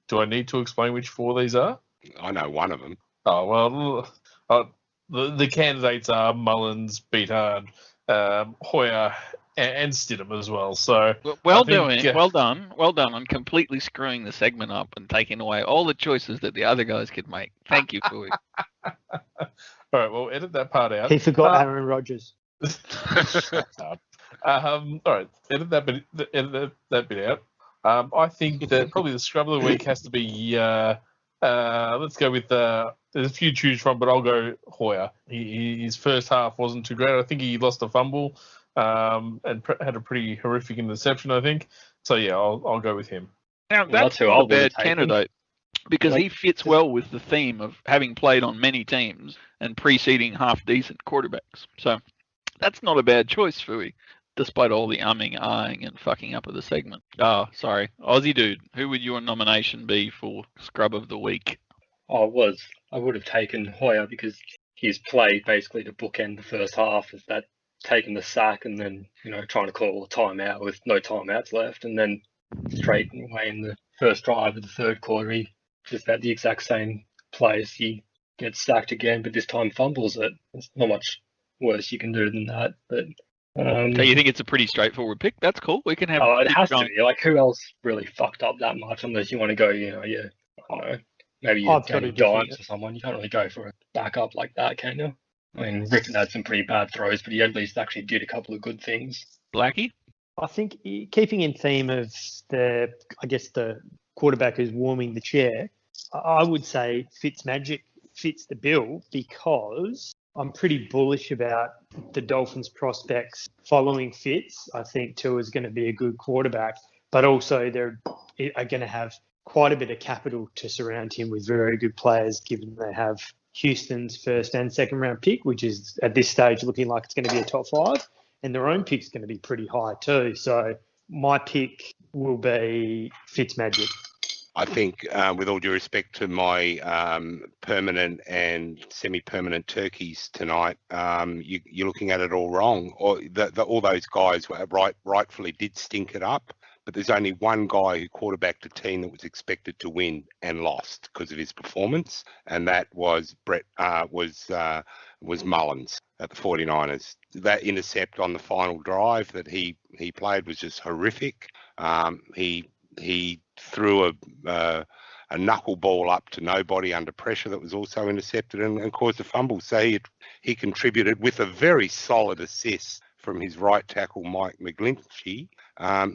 do I need to explain which 4 these are? I know one of them. Oh, well, the candidates are Mullins, Beathard, Hoyer, and Stidham as well. So well done on completely screwing the segment up and taking away all the choices that the other guys could make. Thank you, Fui. All right, well, edit that part out. He forgot Aaron Rodgers. All right, edit that bit out. I think that probably the scrub of the week has to be. Let's go with. There's a few to choose from, but I'll go Hoyer. His first half wasn't too great. I think he lost a fumble and had a pretty horrific interception, I think. So yeah, I'll go with him. Now that's not a bad candidate because he fits well with the theme of having played on many teams and preceding half-decent quarterbacks. So that's not a bad choice, Fui, despite all the umming, ahhing, and fucking up of the segment. Oh, sorry. Aussiedude, who would your nomination be for Scrub of the Week? I would have taken Hoyer because his play basically to bookend the first half of that taking the sack and then, trying to call a timeout with no timeouts left and then straight away in the first drive of the third quarter. He just about the exact same plays. He gets sacked again, but this time fumbles it. There's not much worse you can do than that. But So you think it's a pretty straightforward pick? That's cool. We can have. it has to be. Like, who else really fucked up that much unless you want to go, I don't know, maybe you're I've got a getting different- Giants or someone. You can't really go for a backup like that, can you? I mean, Rickon had some pretty bad throws, but he at least actually did a couple of good things. Blackie? I think keeping in theme of the quarterback who's warming the chair, I would say Fitzmagic fits the bill because I'm pretty bullish about the Dolphins' prospects following Fitz. I think Tua is going to be a good quarterback, but also they're going to have quite a bit of capital to surround him with very good players, given they have Houston's first and second round pick, which is at this stage looking like it's going to be a top 5. And their own pick's going to be pretty high too. So my pick will be Fitzmagic. I think, with all due respect to my permanent and semi-permanent turkeys tonight, you're looking at it all wrong. Or all those guys rightfully did stink it up, but there's only one guy who quarterbacked a team that was expected to win and lost because of his performance, and that was was Mullins at the 49ers. That intercept on the final drive that he played was just horrific. He threw a knuckleball up to nobody under pressure that was also intercepted and caused a fumble. So he contributed with a very solid assist from his right tackle, Mike McGlinchey.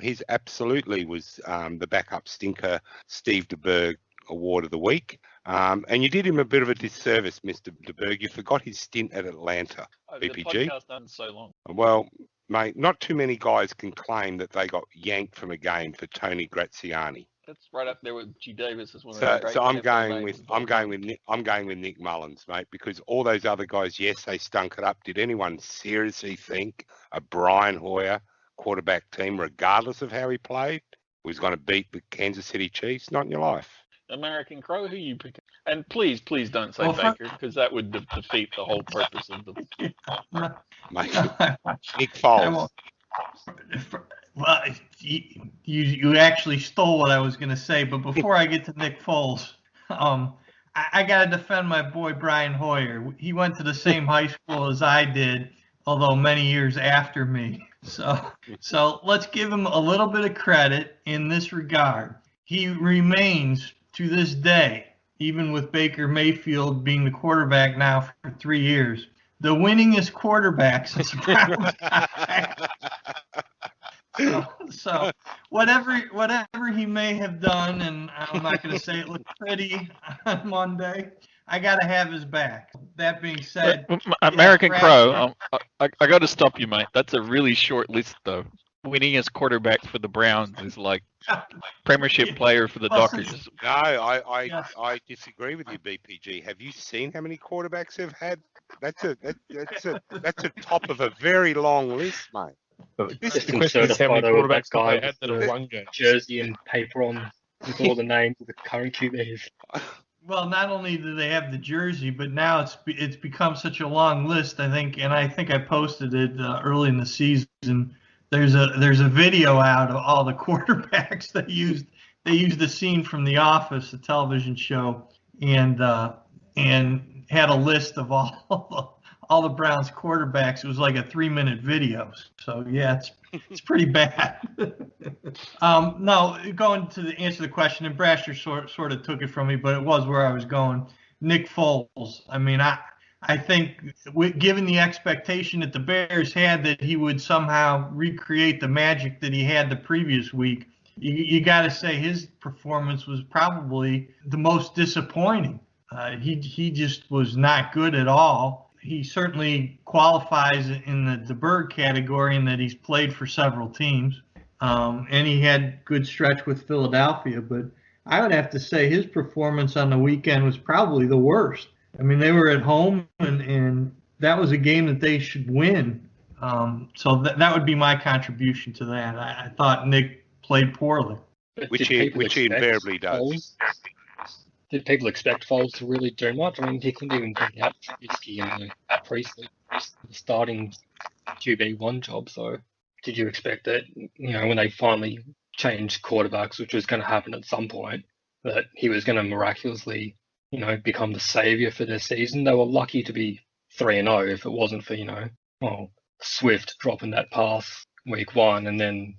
He's absolutely was the backup stinker, Steve DeBerg Award of the Week. And you did him a bit of a disservice, Mr. DeBerg. You forgot his stint at Atlanta, BPG. The podcast done so long. Well, mate, not too many guys can claim that they got yanked from a game for Tony Graziani. That's right up there with G. Davis as one of So, the great so I'm NFL going names. with Nick Mullins, mate, because all those other guys, yes, they stunk it up. Did anyone seriously think a Brian Hoyer quarterback team, regardless of how he played, was going to beat the Kansas City Chiefs? Not in your life. American Crow, who you picking? And please don't say Well, Baker, because that would defeat the whole purpose of the. Mate, Nick I Foles. won't. Well, you actually stole what I was going to say, but before I get to Nick Foles, I got to defend my boy Brian Hoyer. He went to the same high school as I did, although many years after me. So let's give him a little bit of credit in this regard. He remains to this day, even with Baker Mayfield being the quarterback now for 3 years, the winningest quarterback since Brown. So whatever he may have done, and I'm not going to say it looked pretty on Monday, I got to have his back. That being said, American yeah, Crow, I got to stop you, mate. That's a really short list, though. Winningest quarterback for the Browns is like premiership player for the Dockers. No, I disagree with you, BPG. Have you seen how many quarterbacks they've had? That's a top of a very long list, mate. Just The question is how many quarterbacks have they had that have won games? Jersey and paper on with all the names of the current QBs. well, not only do they have the jersey, but now it's become such a long list. I think I posted it early in the season. There's a video out of all the quarterbacks that used the scene from The Office, the television show, and had a list of all the Browns quarterbacks. It was like a 3-minute video. So yeah, it's pretty bad. No, going to answer the question, and Brasher sort of took it from me, but it was where I was going. Nick Foles. I mean, I think given the expectation that the Bears had that he would somehow recreate the magic that he had the previous week, you got to say his performance was probably the most disappointing. He just was not good at all. He certainly qualifies in the Berg category in that he's played for several teams, and he had good stretch with Philadelphia. But I would have to say his performance on the weekend was probably the worst. I mean, they were at home, and that was a game that they should win. So that would be my contribution to that. I thought Nick played poorly. Which he invariably does. Did people expect Foles to really do much? I mean, he couldn't even pick out Trubisky and Priestley, the starting QB1 job. So did you expect that, when they finally changed quarterbacks, which was going to happen at some point, that he was going to miraculously, become the savior for their season? They were lucky to be 3-0 if it wasn't for, Swift dropping that pass week 1 and then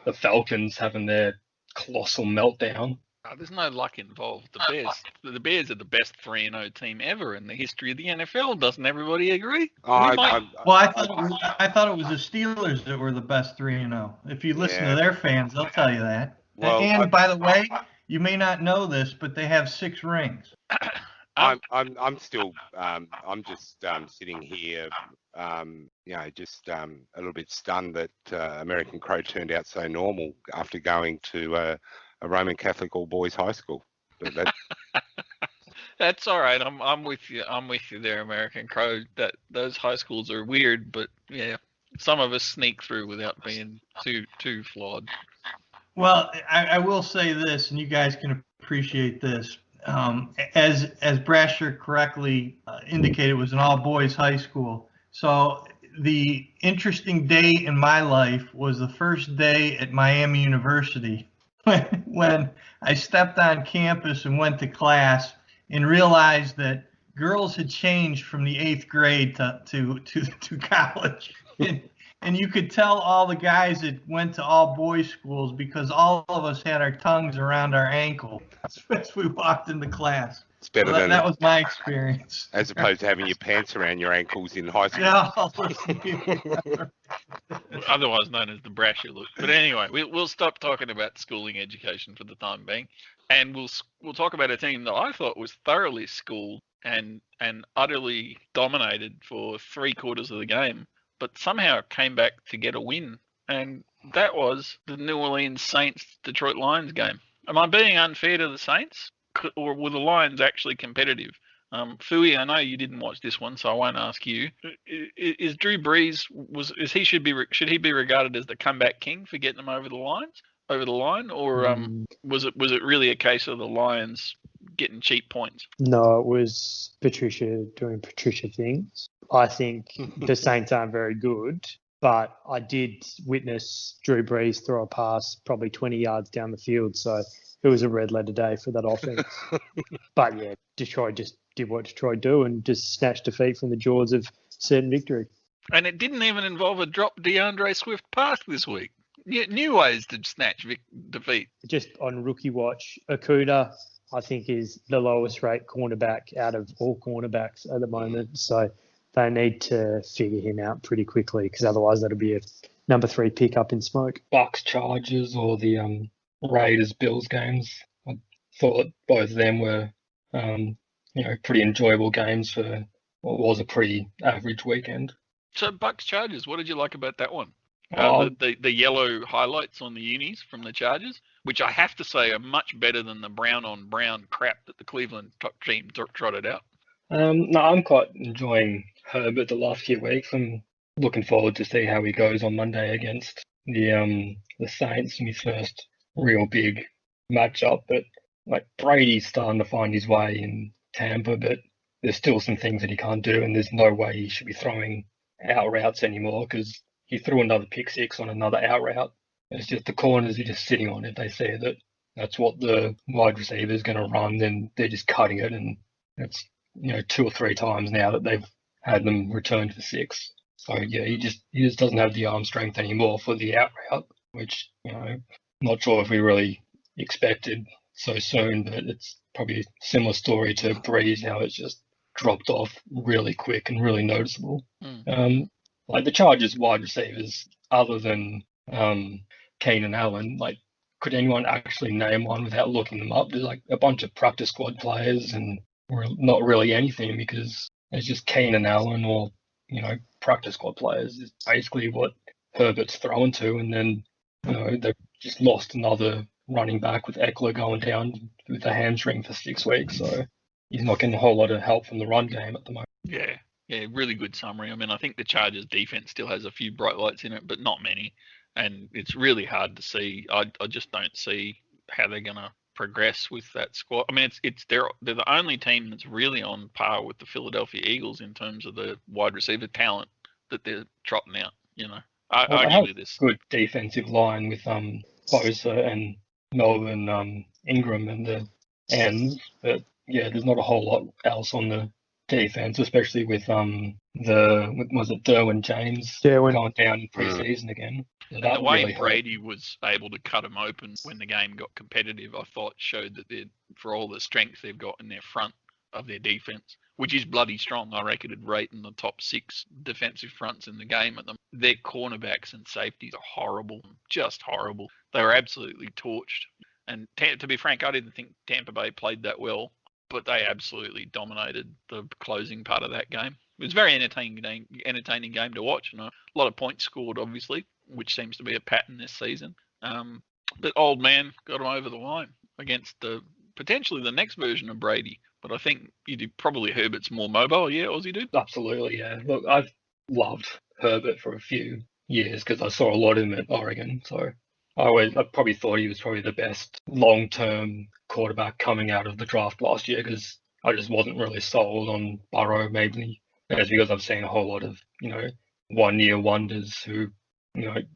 the Falcons having their colossal meltdown. There's no luck involved. The Bears are the best 3-0 team ever in the history of the NFL. Doesn't everybody agree? I thought it was the Steelers that were the best 3-0. If you listen to their fans, they'll tell you that. Well, by the way, you may not know this, but they have 6 rings. I'm still I'm just sitting here, just a little bit stunned that American Crow turned out so normal after going to a Roman Catholic all boys high school. But that's all right. I'm with you. I'm with you there, American Crow. That those high schools are weird, but yeah, some of us sneak through without being too flawed. Well, I will say this, and you guys can appreciate this. As Brasher correctly indicated, it was an all-boys high school. So the interesting day in my life was the first day at Miami University when I stepped on campus and went to class and realized that girls had changed from the 8th grade to college. And you could tell all the guys that went to all boys schools because all of us had our tongues around our ankle as we walked into class. It's better than that was my experience. As opposed to having your pants around your ankles in high school. Yeah. Otherwise known as the Brasher look. But anyway, we'll stop talking about schooling education for the time being, and we'll talk about a team that I thought was thoroughly schooled and utterly dominated for 3/4 of the game, but somehow came back to get a win, and that was the New Orleans Saints-Detroit Lions game. Am I being unfair to the Saints, or were the Lions actually competitive? Fui, I know you didn't watch this one, so I won't ask you. Is Drew Brees should he be regarded as the comeback king for getting them over the line, or was it really a case of the Lions getting cheap points? No, it was Patricia doing Patricia things. I think the Saints aren't very good, but I did witness Drew Brees throw a pass probably 20 yards down the field, so it was a red letter day for that offense. But yeah, Detroit just did what Detroit do and just snatched defeat from the jaws of certain victory. And it didn't even involve a drop DeAndre Swift pass this week. New ways to snatch defeat. Just on rookie watch, Okuda, I think, is the lowest rate cornerback out of all cornerbacks at the moment. So they need to figure him out pretty quickly because otherwise that'll be a number 3 pickup in smoke. Bucks Chargers or the Raiders Bills games. I thought both of them were pretty enjoyable games for what was a pretty average weekend. So Bucks Chargers, what did you like about that one? The yellow highlights on the unis from the Chargers, which I have to say are much better than the brown on brown crap that the Cleveland team trotted out. No, I'm quite enjoying Herbert the last few weeks. I'm looking forward to see how he goes on Monday against the Saints in his first real big matchup. But Brady's starting to find his way in Tampa, but there's still some things that he can't do, and there's no way he should be throwing out routes anymore because he threw another pick 6 on another out route. It's just the corners are just sitting on it. They say that that's what the wide receiver is going to run, then they're just cutting it, and it's 2 or 3 times now that they've had them returned for 6. So yeah, he just doesn't have the arm strength anymore for the out route, which not sure if we really expected so soon, but it's probably a similar story to Breeze, how it's just dropped off really quick and really noticeable. The Chargers wide receivers, other than Keenan Allen, could anyone actually name one without looking them up? There's a bunch of practice squad players and not really anything because it's just Keenan Allen or practice squad players is basically what Herbert's throwing to, and then they've just lost another running back with Eckler going down with a hamstring for 6 weeks, so he's not getting a whole lot of help from the run game at the moment. Yeah, really good summary. I mean, I think the Chargers defense still has a few bright lights in it, but not many, and it's really hard to see. I just don't see how they're going to progress with that squad. I mean, they're the only team that's really on par with the Philadelphia Eagles in terms of the wide receiver talent that they're trotting out. Well, they have arguably this. good defensive line with Bosa and Melvin Ingram and the ends, but yeah, there's not a whole lot else on the defense, especially with was it Derwin James Derwin. going down in preseason again. So And that the way really hurt. Brady was able to cut them open when the game got competitive, I thought showed that for all the strength they've got in their front of their defense, which is bloody strong. I reckon it'd rate in the top 6 defensive fronts in the game at them. Their cornerbacks and safeties are horrible, just horrible. They were absolutely torched. And to be frank, I didn't think Tampa Bay played that well, but they absolutely dominated the closing part of that game. It was a very entertaining game to watch, and a lot of points scored, obviously, which seems to be a pattern this season. But old man got him over the line against potentially the next version of Brady. But I think probably Herbert's more mobile, yeah, Aussiedude? Absolutely, yeah. Look, I've loved Herbert for a few years because I saw a lot of him at Oregon. So I probably thought he was probably the best long-term quarterback coming out of the draft last year because I just wasn't really sold on Burrow, maybe. That's because I've seen a whole lot of, one-year wonders who,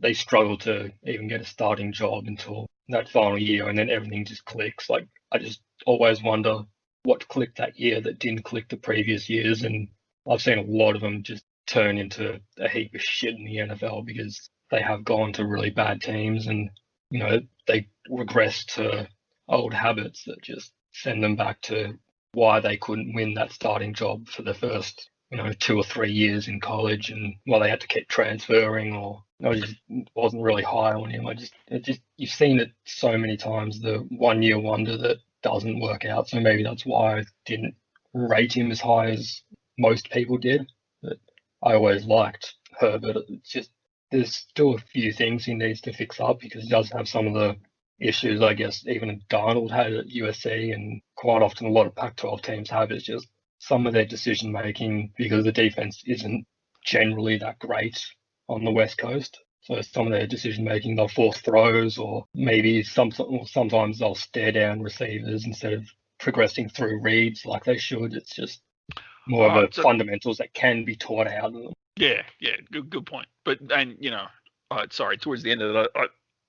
they struggle to even get a starting job until that final year, and then everything just clicks. Like, I just always wonder what clicked that year that didn't click the previous years, and I've seen a lot of them just turn into a heap of shit in the NFL because they have gone to really bad teams and, they regress to old habits that just send them back to why they couldn't win that starting job for the first, 2 or 3 years in college, and why they had to keep transferring, or I just wasn't really high on him. You've seen it so many times, the 1 year wonder that doesn't work out. So maybe that's why I didn't rate him as high as most people did. But I always liked Herbert. It's just there's still a few things he needs to fix up because he does have some of the issues, I guess, even Darnold had at USC, and quite often a lot of Pac-12 teams have. It's just some of their decision making because the defense isn't generally that great on the West Coast. So some of their decision making, they'll force throws, or maybe sometimes they'll stare down receivers instead of progressing through reads like they should. It's just more of a fundamentals that can be taught out of them. Yeah, good point. But sorry, towards the end of it,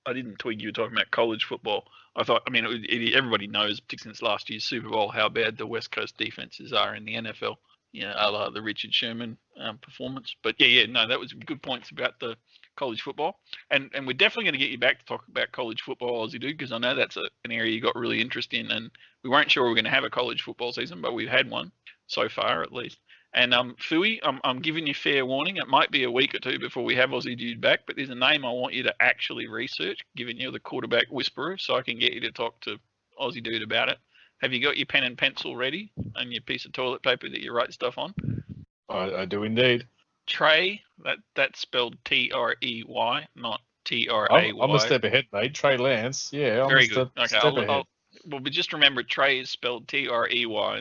I didn't twig you were talking about college football. Everybody knows, particularly since last year's Super Bowl, how bad the West Coast defenses are in the NFL. A la the Richard Sherman performance. But that was good points about the college football. And we're definitely going to get you back to talk about college football, Aussiedude, because I know that's an area you got really interested in. And we weren't sure we were going to have a college football season, but we've had one so far, at least. And Fui, I'm giving you fair warning. It might be a week or two before we have Aussiedude back, but there's a name I want you to actually research, giving you the quarterback whisperer, so I can get you to talk to Aussiedude about it. Have you got your pen and pencil ready and your piece of toilet paper that you write stuff on? I do indeed. Trey, that's spelled Trey, not Tray. I'm a step ahead, mate. Trey Lance. Yeah, Very good. Okay, step ahead. But just remember, Trey is spelled Trey,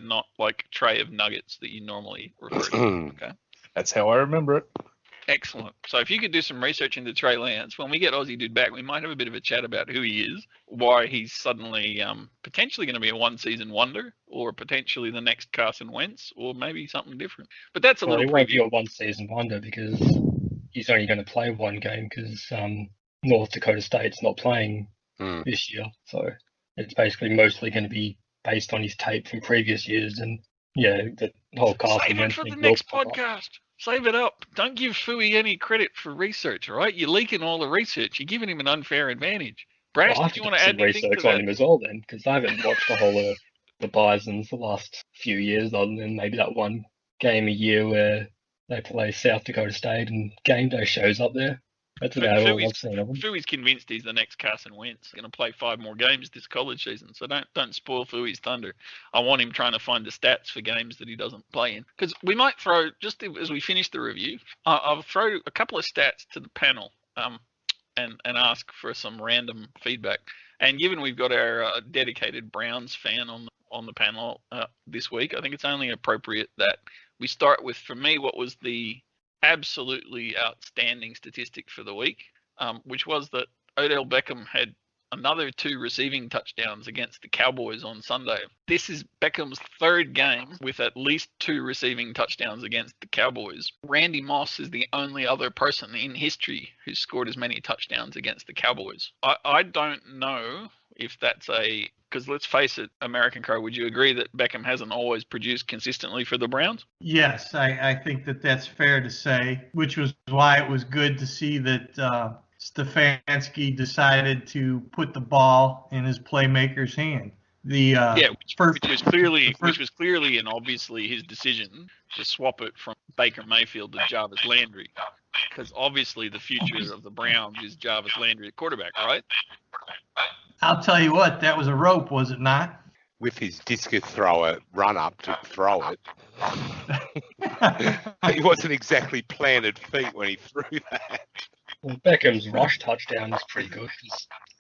not like tray of nuggets that you normally refer to. Okay. That's how I remember it. Excellent. So if you could do some research into Trey Lance, when we get Aussiedude back, we might have a bit of a chat about who he is, why he's suddenly potentially going to be a one-season wonder, or potentially the next Carson Wentz, or maybe something different. But that's a little preview. He won't be a one-season wonder because he's only going to play one game because North Dakota State's not playing this year. So it's basically mostly going to be based on his tape from previous years, and the whole Carson Wentz thing. Save it for the next podcast. Save it up. Don't give Fui any credit for research, all right? You're leaking all the research. You're giving him an unfair advantage. Brash, did you want to add anything research to that? on him as well then? Because I haven't watched the whole of the Bisons the last few years, other than maybe that one game a year where they play South Dakota State and game day shows up there. That's about all I've seen of him. Fui's convinced he's the next Carson Wentz. He's going to play 5 more games this college season, so don't spoil Fui's thunder. I want him trying to find the stats for games that he doesn't play in. Because we might throw, just as we finish the review, I'll throw a couple of stats to the panel and ask for some random feedback. And given we've got our dedicated Browns fan on the panel this week, I think it's only appropriate that we start with, for me, what was the absolutely outstanding statistic for the week, which was that Odell Beckham had another 2 receiving touchdowns against the Cowboys on Sunday. This is Beckham's 3rd game with at least 2 receiving touchdowns against the Cowboys. Randy Moss is the only other person in history who's scored as many touchdowns against the Cowboys. I don't know if that's because let's face it, American Crow, would you agree that Beckham hasn't always produced consistently for the Browns? Yes, I think that's fair to say, which was why it was good to see that Stefanski decided to put the ball in his playmaker's hand. Which was clearly and obviously his decision to swap it from Baker Mayfield to Jarvis Landry, because obviously the future of the Browns is Jarvis Landry at quarterback, right? I'll tell you what, that was a rope, was it not? With his discus thrower run up to throw it. He wasn't exactly planted feet when he threw that. Well, Beckham's rush touchdown is pretty good.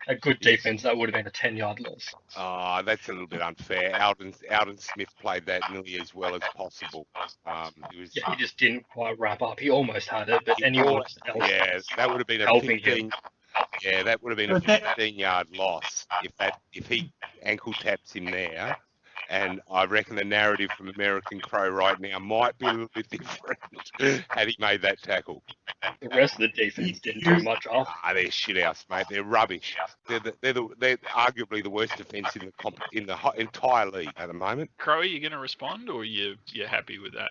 A good defense, that would have been a 10-yard loss. Oh, that's a little bit unfair. Alden Smith played that nearly as well as possible. He just didn't quite wrap up. He almost had it, but anyone else. Yeah, that would have been a 15. Yeah, that would have been a 15-yard loss if he ankle taps him there. And I reckon the narrative from American Crow right now might be a little bit different had he made that tackle. The rest of the defense didn't do much off. They're shithouse, mate. They're rubbish. They're arguably the worst defense in the entire league at the moment. Crow, are you going to respond, or you're happy with that?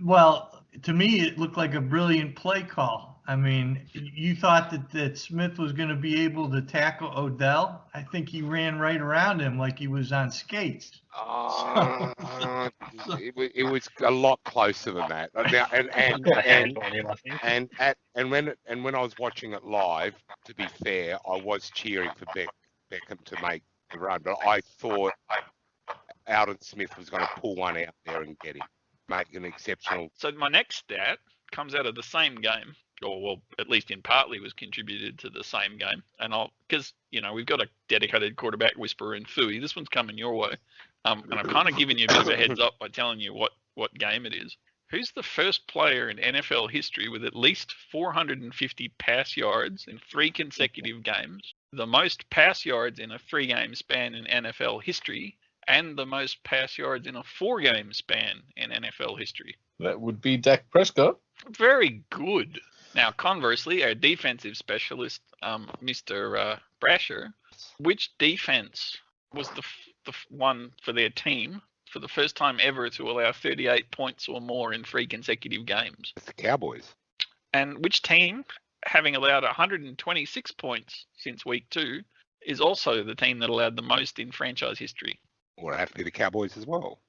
Well, to me, it looked like a brilliant play call. I mean, you thought that Smith was going to be able to tackle Odell. I think he ran right around him like he was on skates. It was a lot closer than that. And when I was watching it live, to be fair, I was cheering for Beckham to make the run, but I thought Alden Smith was going to pull one out there and get him, make an exceptional. So my next stat comes out of the same game. Or well, at least in partly was contributed to the same game. And because we've got a dedicated quarterback whisperer in Fui. This one's coming your way. And I'm kind of giving you a bit of a heads up by telling you what game it is. Who's the first player in NFL history with at least 450 pass yards in 3 consecutive games, the most pass yards in a 3-game span in NFL history, and the most pass yards in a 4-game span in NFL history? That would be Dak Prescott. Very good. Now, conversely, our defensive specialist, Mr. Brasher, which defense was the one for their team for the first time ever to allow 38 points or more in 3 consecutive games? It's the Cowboys. And which team, having allowed 126 points since week 2, is also the team that allowed the most in franchise history? Well, it'd have to be the Cowboys as well.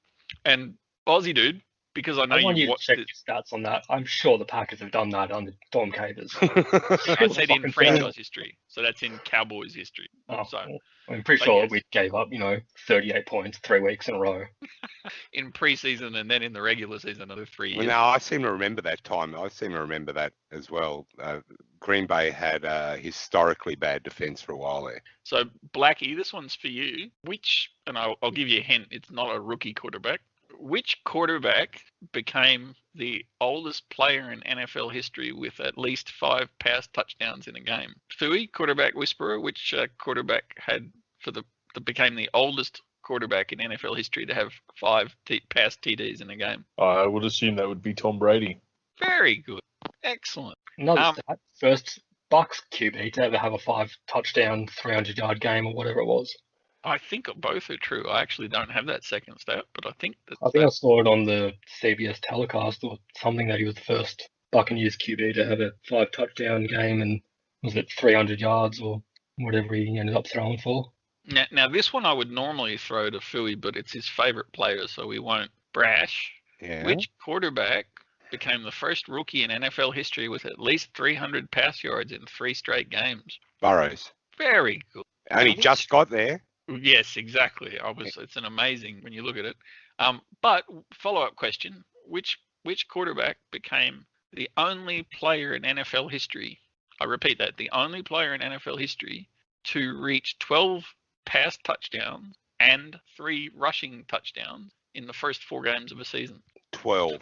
And Aussiedude, because I know I want you to watched check it. your stats on that. I'm sure the Packers have done that under Dom Capers. I said in franchise history, so that's in Cowboys history. So I'm pretty sure we gave up, 38 points 3 weeks in a row. In preseason and then in the regular season, another 3 years. Well, no, I seem to remember that time. I seem to remember that as well. Green Bay had historically bad defense for a while there. So, Blackie, this one's for you. And I'll give you a hint, it's not a rookie quarterback. Which quarterback became the oldest player in NFL history with at least 5 pass touchdowns in a game? Fui, quarterback whisperer, which quarterback became the oldest quarterback in NFL history to have 5 pass TDs in a game? I would assume that would be Tom Brady. Very good. Excellent. Another stat, first Bucks QB to ever have a 5-touchdown, 300-yard game or whatever it was. I think both are true. I actually don't have that second stat, but I think I saw it on the CBS telecast or something that he was the first Buccaneers QB to have a 5-touchdown game, and was it 300 yards or whatever he ended up throwing for. Now this one I would normally throw to Fui, but it's his favourite player, so we won't brash. Yeah. Which quarterback became the first rookie in NFL history with at least 300 pass yards in 3 straight games? Burrows. Very good. And he just got there. Yes, exactly. It's an amazing when you look at it. But follow-up question: which quarterback became the only player in NFL history? I repeat that: the only player in NFL history to reach 12 pass touchdowns and 3 rushing touchdowns in the first 4 games of a season. 12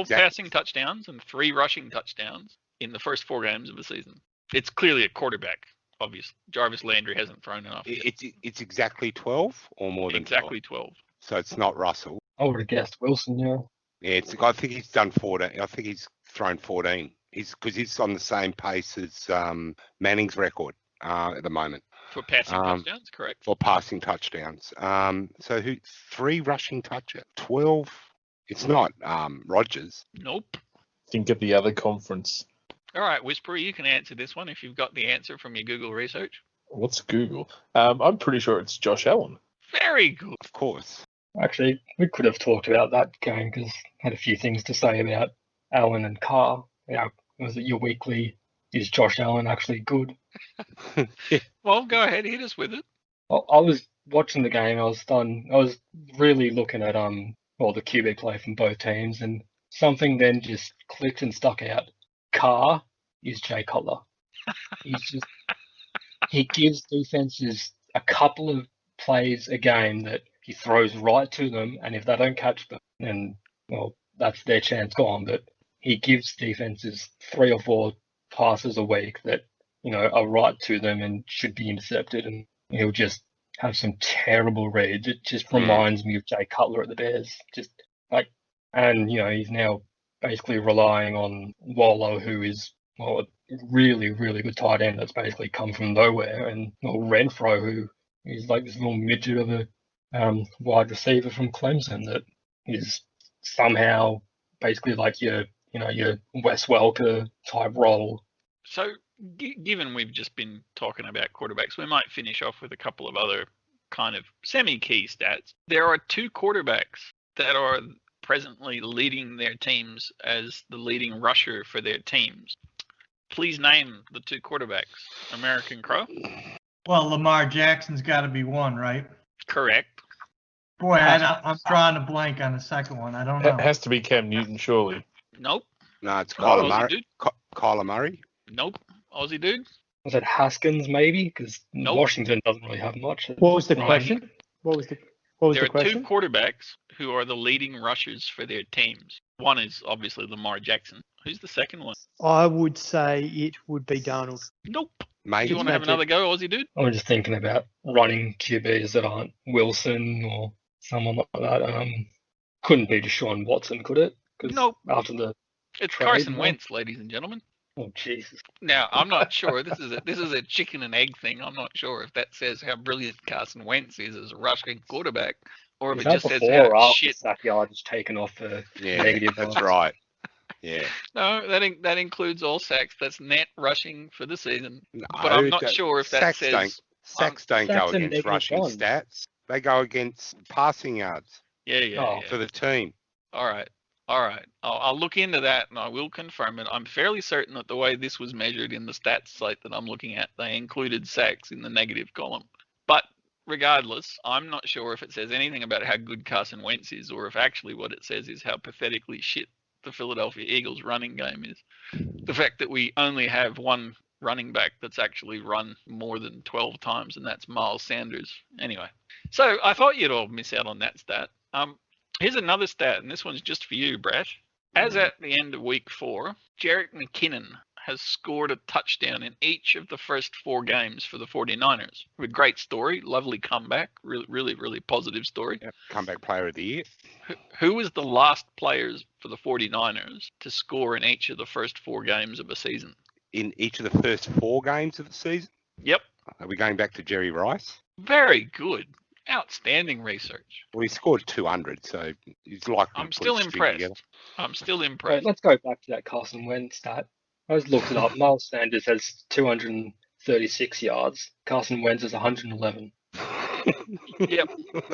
passing touchdowns and 3 rushing touchdowns in the first 4 games of a season. It's clearly a quarterback. obvious. Jarvis Landry hasn't thrown enough yet. It's exactly 12 or more than 12? Exactly 12. So it's not Russell. I would have guessed Wilson, yeah. Yeah, I think he's done 14. I think he's thrown 14. Because he's on the same pace as Manning's record at the moment. For passing touchdowns, correct. For passing touchdowns. So 3 rushing touchdowns? 12? It's not Rodgers. Nope. Think of the other conference. All right, Whisperer, you can answer this one if you've got the answer from your Google research. What's Google? I'm pretty sure it's Josh Allen. Very good. Of course. Actually, we could have talked about that game because I had a few things to say about Allen and Carr. Was it your weekly, is Josh Allen actually good? Well, go ahead, hit us with it. I was watching the game. I was really looking at the QB play from both teams, and something then just clicked and stuck out. Carr is Jay Cutler. He gives defenses a couple of plays a game that he throws right to them, and if they don't catch them, then that's their chance gone. But he gives defenses 3 or 4 passes a week that are right to them and should be intercepted, and he'll just have some terrible reads. It just reminds me of Jay Cutler at the Bears. And he's now basically relying on Wallow, who is a really, really good tight end that's basically come from nowhere, and Renfro, who is like this little midget of a wide receiver from Clemson that is somehow basically like your Wes Welker type role. So, given we've just been talking about quarterbacks, we might finish off with a couple of other kind of semi-key stats. There are 2 quarterbacks that are presently leading their teams as the leading rusher for their teams. Please name the 2 quarterbacks. American Crow? Well, Lamar Jackson's got to be one, right? Correct. Boy, I'm drawing a blank on the second one. I don't know. It has to be Cam Newton, surely. Nope. No, it's Kyler Murray. Nope. Aussie dude? Was it Haskins maybe? Because Nope. Washington doesn't really have much. What was the question? What was There the are question? 2 quarterbacks who are the leading rushers for their teams. One is obviously Lamar Jackson. Who's the second one? I would say it would be Darnold. Nope. Do Maybe. you want to have another go, Aussie dude? I'm just thinking about running QBs that aren't Wilson or someone like that. Couldn't be Deshaun Watson, could it? 'Cause Nope. After the It's trade, Carson no? Wentz, ladies and gentlemen. Oh Jesus! Now, I'm not sure. This is a chicken and egg thing. I'm not sure if that says how brilliant Carson Wentz is as a rushing quarterback, or if Is it that just says before or how after shit. sack yardage taken off for Yeah, negative? that's yards? right. Yeah. No, that includes all sacks. That's net rushing for the season. No, But I'm not sure if that sacks says. Sacks don't go Sacks and against negative rushing ones. stats. They go against passing yards Yeah. for the team. All right. I'll look into that and I will confirm it. I'm fairly certain that the way this was measured in the stats site that I'm looking at, they included sacks in the negative column. But regardless, I'm not sure if it says anything about how good Carson Wentz is, or if actually what it says is how pathetically shit the Philadelphia Eagles running game is. The fact that we only have one running back that's actually run more than 12 times, and that's Miles Sanders. Anyway, so I thought you'd all miss out on that stat. Here's another stat, and this one's just for you, Brett. As at the end of week 4, Jerick McKinnon has scored a touchdown in each of the first 4 games for the 49ers. A great story, lovely comeback, really, really positive story. Yep. Comeback player of the year. Who was the last players for the 49ers to score in each of the first 4 games of a season? In each of the first 4 games of the season? Yep. Are we going back to Jerry Rice? Very good. Outstanding research. Well, he scored 200, so he's likely I'm to still put a string together. impressed. I'm still Right, impressed. let's go back to that Carson Wentz stat. I just looked it up. Miles Sanders has 236 yards. Carson Wentz has 111. Yep.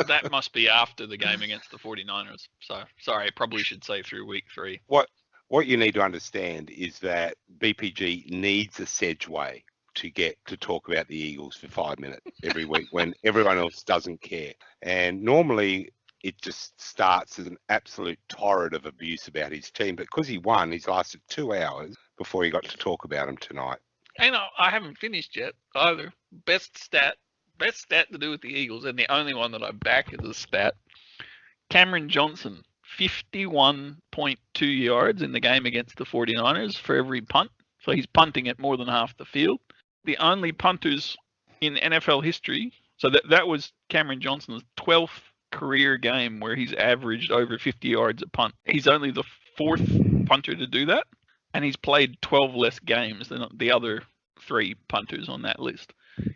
That must be after the game against the 49ers. So, sorry, I probably should say through week 3. What you need to understand is that BPG needs a Sedgway to get to talk about the Eagles for 5 minutes every week when everyone else doesn't care. And normally it just starts as an absolute torrent of abuse about his team. But because he won, he's lasted 2 hours before he got to talk about them tonight. And I haven't finished yet either. Best stat to do with the Eagles, and the only one that I back as a stat. Cameron Johnson, 51.2 yards in the game against the 49ers for every punt. So he's punting at more than half the field. the only punters in NFL history. So that was Cameron Johnson's 12th career game where he's averaged over 50 yards a punt. He's only the 4th punter to do that, and he's played 12 less games than the other 3 punters on that list.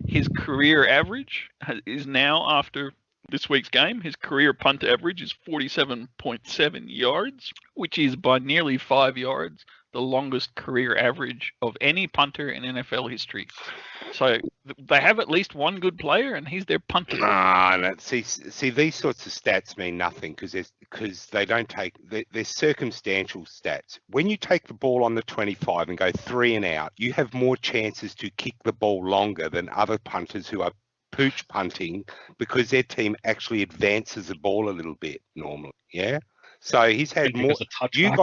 His career average is now, after this week's game, his career punt average is 47.7 yards, which is by nearly 5 yards the longest career average of any punter in NFL history. So they have at least one good player, and he's their punter. No, see, these sorts of stats mean nothing because they don't take. They're circumstantial stats. When you take the ball on the 25 and go 3 and out, you have more chances to kick the ball longer than other punters who are pooch punting because their team actually advances the ball a little bit normally. Yeah. So he's had more. You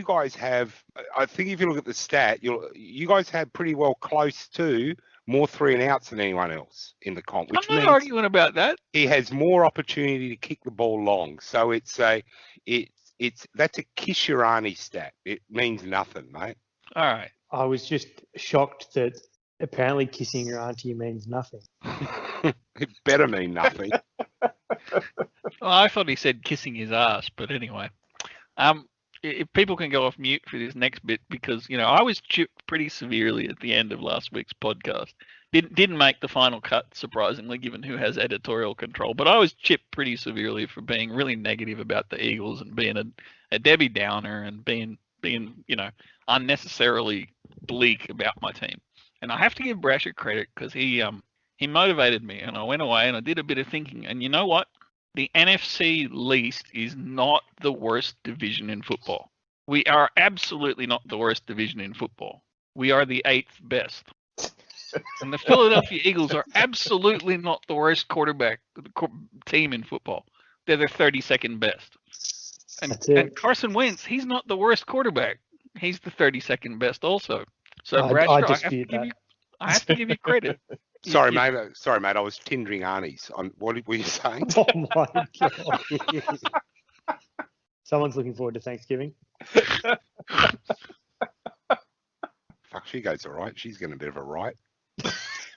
guys have. I think if you look at the stat, you guys have pretty well close to more 3 and outs than anyone else in the comp. Which I'm not arguing about that. He has more opportunity to kick the ball long. So that's a Kishirani stat. It means nothing, mate. All right. I was just shocked that apparently kissing your auntie means nothing. It better mean nothing. Well, I thought he said kissing his ass, but anyway. If people can go off mute for this next bit, because I was chipped pretty severely at the end of last week's podcast. Didn't make the final cut, surprisingly, given who has editorial control. But I was chipped pretty severely for being really negative about the Eagles and being a Debbie Downer and being unnecessarily bleak about my team. And I have to give Brasher credit because he motivated me, and I went away and I did a bit of thinking. And you know what? The NFC least is not the worst division in football. We are absolutely not the worst division in football. We are the 8th best. And the Philadelphia Eagles are absolutely not the worst quarterback team in football. They're the 32nd best. And Carson Wentz, he's not the worst quarterback. He's the 32nd best also. So Brasher, I have to give you credit. Sorry, mate. I was tindering Arnie's. What were you saying? Oh my god! Someone's looking forward to Thanksgiving. Fuck, she goes all right. She's getting a bit of a right.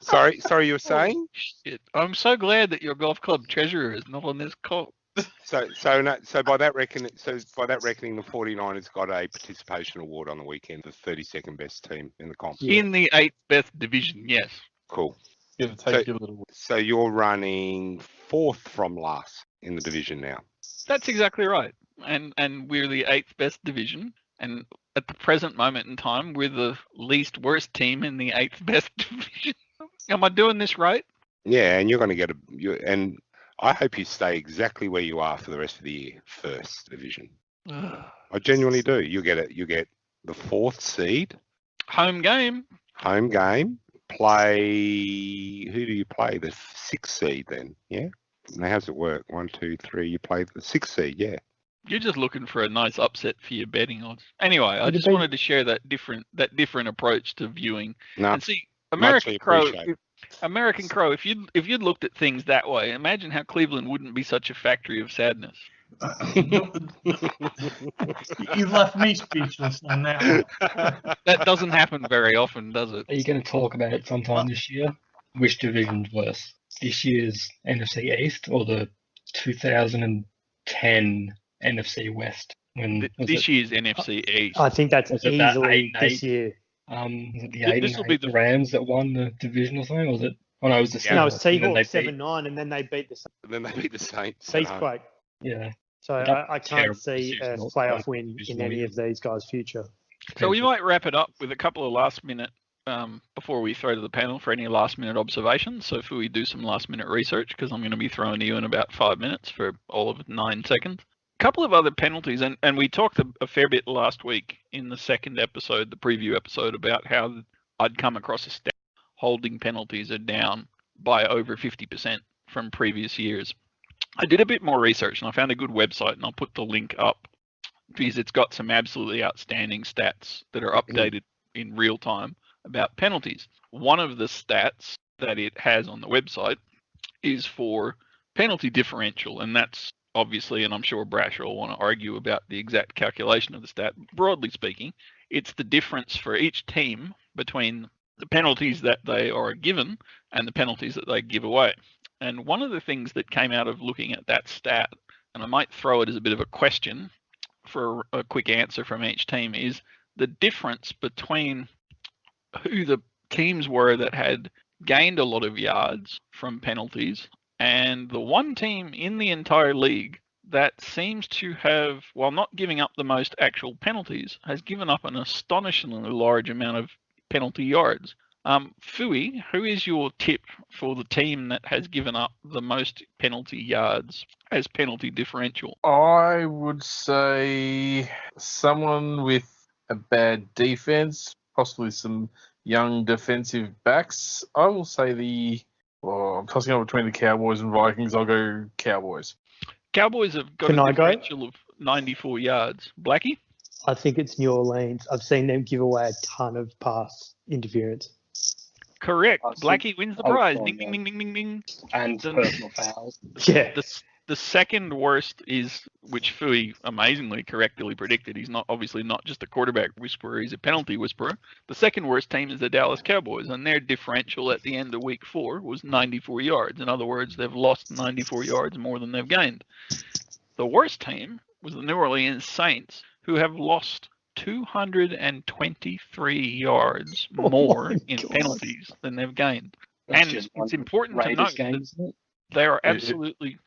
Sorry, you were saying? Shit. I'm so glad that your golf club treasurer is not on this call. So by that reckoning, the 49ers got a participation award on the weekend, the 32nd best team in the comp. Yeah. In the 8th best division, yes. Cool. So you're running 4th from last in the division now. That's exactly right. And we're the 8th best division. And at the present moment in time, we're the least worst team in the 8th best division. Am I doing this right? Yeah, and you're going to get and I hope you stay exactly where you are for the rest of the year, 1st division. I genuinely do. You get the 4th seed. Home game. Play. Who do you play? The 6th seed then, yeah? Now how's it work? 1, 2, 3. You play the 6th seed, yeah. You're just looking for a nice upset for your betting odds. Anyway, I just wanted to share that different approach to viewing. No, and see, American Crow, if you'd looked at things that way, imagine how Cleveland wouldn't be such a factory of sadness. You left me speechless on that one. That doesn't happen very often, does it? Are you going to talk about it sometime this year? Which division's worse? This year's NFC East or the 2010 NFC West? This year's NFC East. I think that's easily this year. Was it the 8 and 8 Rams that won the division or something? Or was it? Oh no, it was the Seahawks. No, it was Seahawks 7-9, and then they beat the Saints. Beastquake. Yeah. So I can't see a playoff win in any of these guys' future. So we might wrap it up with a couple of last minute, before we throw to the panel for any last minute observations. So if we do some last minute research, because I'm going to be throwing to you in about 5 minutes for all of 9 seconds. A couple of other penalties, and we talked a fair bit last week in the second episode, the preview episode, about how I'd come across a stat holding penalties are down by over 50% from previous years. I did a bit more research and I found a good website, and I'll put the link up because it's got some absolutely outstanding stats that are updated in real time about penalties. One of the stats that it has on the website is for penalty differential, and that's obviously, and I'm sure Brasher will want to argue about the exact calculation of the stat. Broadly speaking, it's the difference for each team between the penalties that they are given and the penalties that they give away. And one of the things that came out of looking at that stat, and I might throw it as a bit of a question for a quick answer from each team, is the difference between who the teams were that had gained a lot of yards from penalties and the one team in the entire league that seems to have, while not giving up the most actual penalties, has given up an astonishingly large amount of penalty yards. Fui, who is your tip for the team that has given up the most penalty yards as penalty differential? I would say someone with a bad defense, possibly some young defensive backs. I will say I'm tossing up between the Cowboys and Vikings. I'll go Cowboys. Cowboys have got a differential of 94 yards. Blackie? I think it's New Orleans. I've seen them give away a ton of pass interference. Correct. Blackie wins the prize. Ding, ding, ding, ding, ding, ding. And personal fouls. Yeah. The second worst is, which Fui amazingly correctly predicted, he's obviously not just a quarterback whisperer, he's a penalty whisperer. The second worst team is the Dallas Cowboys, and their differential at the end of week 4 was 94 yards. In other words, they've lost 94 yards more than they've gained. The worst team was the New Orleans Saints, who have lost 223 yards more in penalties than they've gained. That's and it's important to note that they are absolutely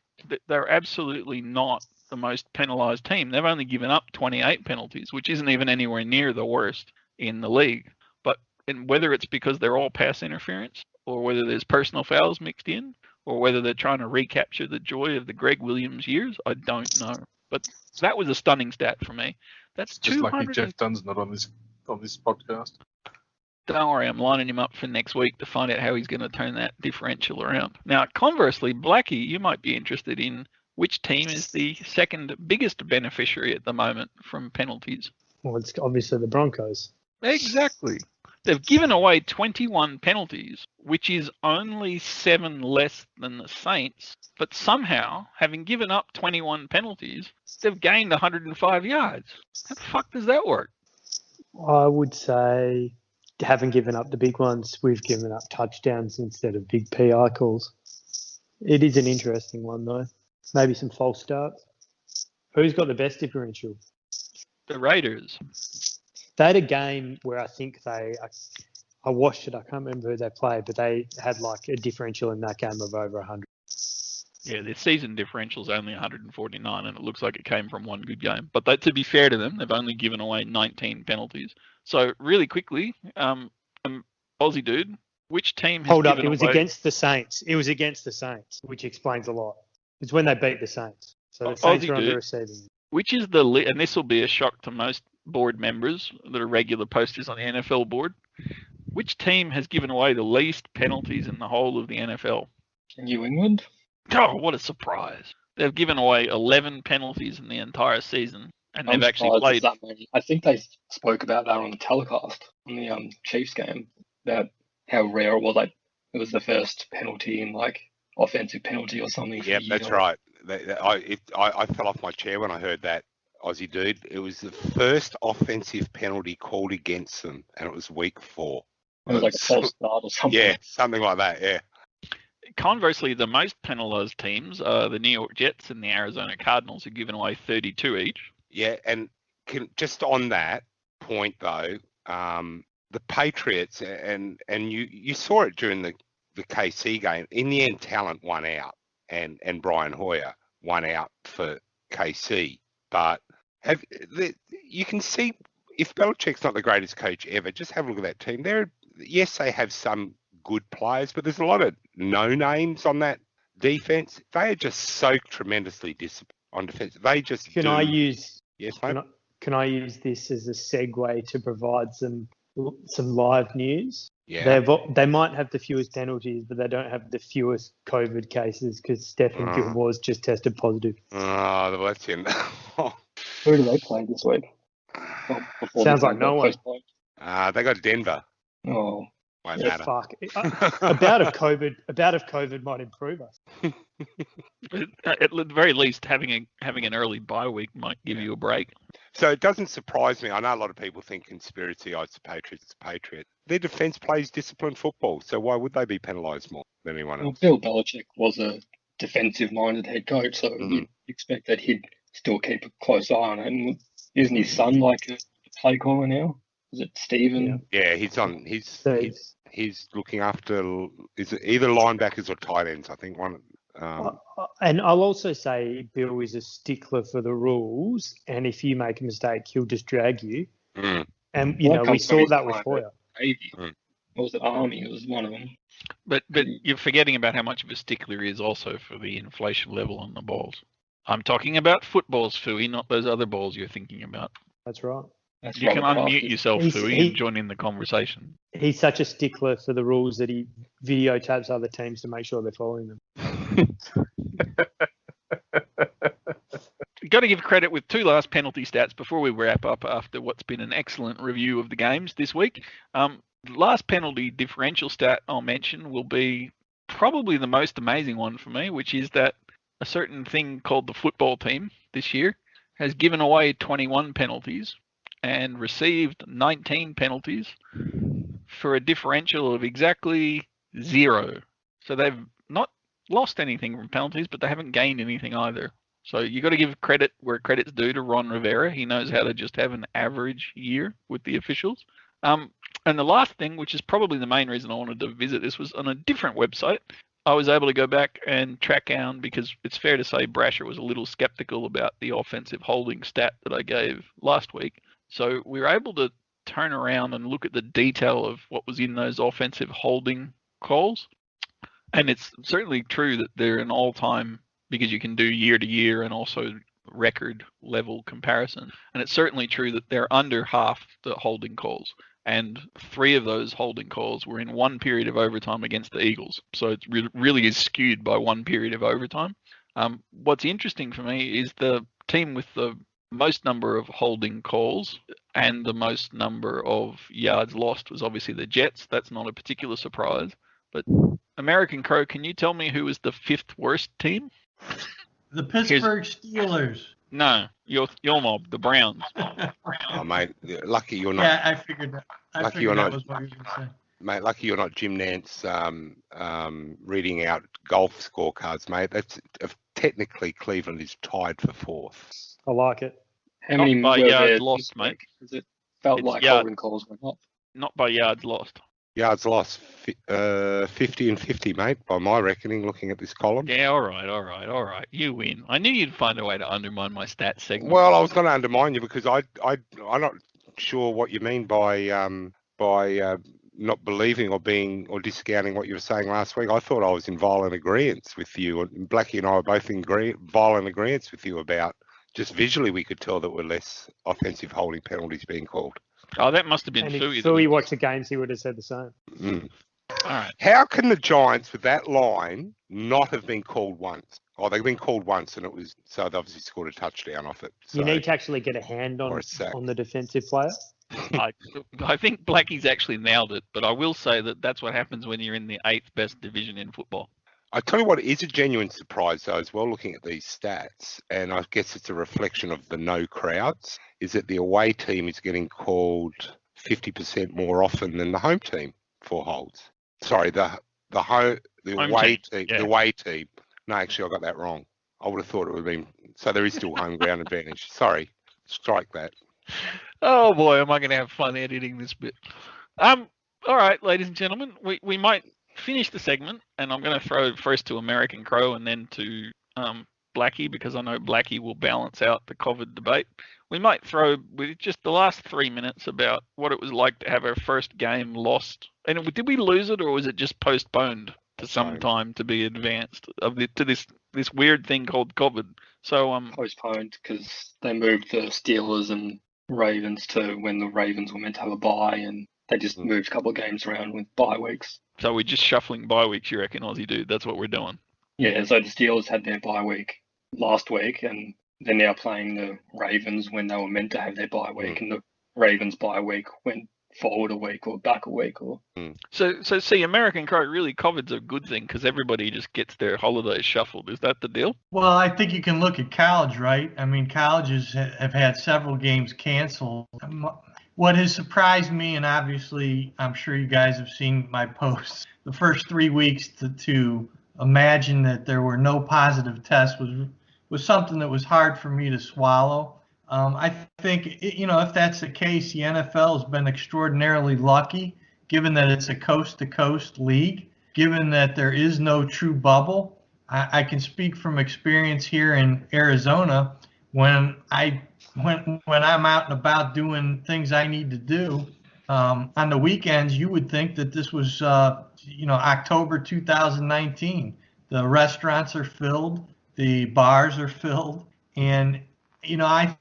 not the most penalised team. They've only given up 28 penalties, which isn't even anywhere near the worst in the league. But whether it's because they're all pass interference, or whether there's personal fouls mixed in, or whether they're trying to recapture the joy of the Greg Williams years, I don't know. But that was a stunning stat for me. That's just lucky Jeff Dunn's not on this podcast. Don't worry, I'm lining him up for next week to find out how he's going to turn that differential around. Now, conversely, Blackie, you might be interested in which team is the second biggest beneficiary at the moment from penalties. Well, it's obviously the Broncos. Exactly. They've given away 21 penalties, which is only 7 less than the Saints. But somehow, having given up 21 penalties, they've gained 105 yards. How the fuck does that work? I would say, haven't given up the big ones. We've given up touchdowns instead of big PI calls. It is an interesting one, though. Maybe some false starts. Who's got the best differential? The Raiders. They had a game where I think I watched it. I can't remember who they played, but they had like a differential in that game of over 100. Yeah, their season differential is only 149, and it looks like it came from one good game. But to be fair to them, they've only given away 19 penalties. So really quickly, Aussiedude, which team has Hold up, given it was away... against the Saints. It was against the Saints, which explains a lot. It's when they beat the Saints. So the Saints are on the receiving. Which is and this will be a shock to most board members that are regular posters on the NFL board, which team has given away the least penalties in the whole of the NFL? New England? Oh, what a surprise. They've given away 11 penalties in the entire season, and they've actually played... That many. I think they spoke about that on the telecast, on the Chiefs game, about how rare it was. Like, it was the first penalty in, like, offensive penalty or something. Yep, that's right. I fell off my chair when I heard that, Aussiedude. It was the first offensive penalty called against them, and it was week 4. It was like a false start or something. Yeah, something like that, yeah. Conversely, the most penalised teams are the New York Jets and the Arizona Cardinals, who've given away 32 each. Yeah, and just on that point, though, the Patriots, and you saw it during the KC game, in the end, talent won out, and Brian Hoyer won out for KC. But you can see, if Belichick's not the greatest coach ever, just have a look at that team. Yes, they have some good players, but there's a lot of no-names on that defense. They are just so tremendously disciplined on defense. They just Can I use this as a segue to provide some live news? Yeah. They might have the fewest penalties, but they don't have the fewest COVID cases because Stephen Gilmore's just tested positive. Oh, that's in. Who do they play this week? Sounds like no one. They got Denver. Oh. Won't matter. Fuck. A bout of COVID might improve us. At the very least, having an early bye week might give you a break. So it doesn't surprise me. I know a lot of people think conspiracy, it's the Patriots, their defence plays disciplined football, so why would they be penalised more than anyone Well, else? Bill Belichick was a defensive-minded head coach, so you'd expect that he'd still keep a close eye on it. And isn't his son like a play caller now? Is it Stephen? Yeah, he's on. So He's looking after is it either linebackers or tight ends. I think one. and I'll also say Bill is a stickler for the rules, and if you make a mistake, he'll just drag you. And you know, we saw that with Hoyer. Navy. Or was it Army? It was one of them. But you're forgetting about how much of a stickler he is also for the inflation level on the balls. I'm talking about footballs, Fooey, not those other balls you're thinking about. That's right. You can unmute yourself, Fooey, and join in the conversation. He's such a stickler for the rules that he videotapes other teams to make sure they're following them. Got to give credit with two last penalty stats before we wrap up after what's been an excellent review of the games this week. The last penalty differential stat I'll mention will be probably the most amazing one for me, which is that a certain thing called the football team this year has given away 21 penalties and received 19 penalties for a differential of exactly 0. So they've not lost anything from penalties, but they haven't gained anything either. So you got to give credit where credit's due to Ron Rivera. He knows how to just have an average year with the officials. And the last thing, which is probably the main reason I wanted to visit this, was on a different website. I was able to go back and track down, because it's fair to say Brasher was a little skeptical about the offensive holding stat that I gave last week. So we were able to turn around and look at the detail of what was in those offensive holding calls. And it's certainly true that they're an all-time, because you can do year to year and also record level comparison. And it's certainly true that they're under half the holding calls. And 3 of those holding calls were in one period of overtime against the Eagles. So it really is skewed by one period of overtime. What's interesting for me is the team with the most number of holding calls and the most number of yards lost was obviously the Jets. That's not a particular surprise. But American Crow, can you tell me who was the 5th worst team? The Pittsburgh Steelers. No, your mob, the Browns. Oh, mate, lucky you're not. Yeah, I figured that. Lucky you're that not. was what you were going to say. Mate, lucky you're not Jim Nance reading out golf scorecards, mate. That's technically Cleveland is tied for 4th. I like it. How many by were yards there lost, mate? Because it felt It's like yard- holding calls went up. Not by yards lost. Yards lost, 50 and 50, mate, by my reckoning, looking at this column. Yeah, all right. You win. I knew you'd find a way to undermine my stats segment. Well, I was going to undermine you because I'm not sure what you mean by not believing or discounting what you were saying last week. I thought I was in violent agreement with you, and Blackie and I were both in violent agreement with you about just visually we could tell that were less offensive holding penalties being called. Oh, that must have been And Fooey. if Fooey watched the games, he would have said the same. All right. How can the Giants with that line not have been called once? Oh, they've been called once, and it was so they obviously scored a touchdown off it. So, You need to actually get a hand or a sack. on the defensive player. I think Blackie's actually nailed it, but I will say that that's what happens when you're in the 8th best division in football. I tell you what is a genuine surprise, though, as well, looking at these stats, and I guess it's a reflection of the no crowds, is that the away team is getting called 50% more often than the home team for holds. Sorry, the away team. Yeah. The away team. No, actually, I got that wrong. I would have thought it would have been. So there is still home ground advantage. Sorry, strike that. Oh boy, am I going to have fun editing this bit. All right, ladies and gentlemen, we might finish the segment, and I'm going to throw it first to American Crow and then to Blackie, because I know Blackie will balance out the COVID debate. We might throw with just the last 3 minutes about what it was like to have our first game lost. And did we lose it, or was it just postponed to some time to be advanced to this weird thing called COVID? So Postponed because they moved the Steelers and Ravens to when the Ravens were meant to have a bye, and they just moved a couple of games around with bye weeks. So we're just shuffling bye weeks, you reckon, Aussie dude? That's what we're doing. Yeah, so the Steelers had their bye week last week, and they're now playing the Ravens when they were meant to have their bye week, and the Ravens bye week went forward a week or back a week. So see, American Crow, really COVID's a good thing because everybody just gets their holidays shuffled. Is that the deal? Well, I think you can look at college, right? I mean, colleges have had several games canceled. what has surprised me, and obviously I'm sure you guys have seen my posts, the first 3 weeks to imagine that there were no positive tests was something that was hard for me to swallow. I think, if that's the case, the NFL has been extraordinarily lucky, given that it's a coast-to-coast league, given that there is no true bubble. I can speak from experience here in Arizona. When I'm out and about doing things I need to do, on the weekends, you would think that this was, October 2019. The restaurants are filled, the bars are filled, and I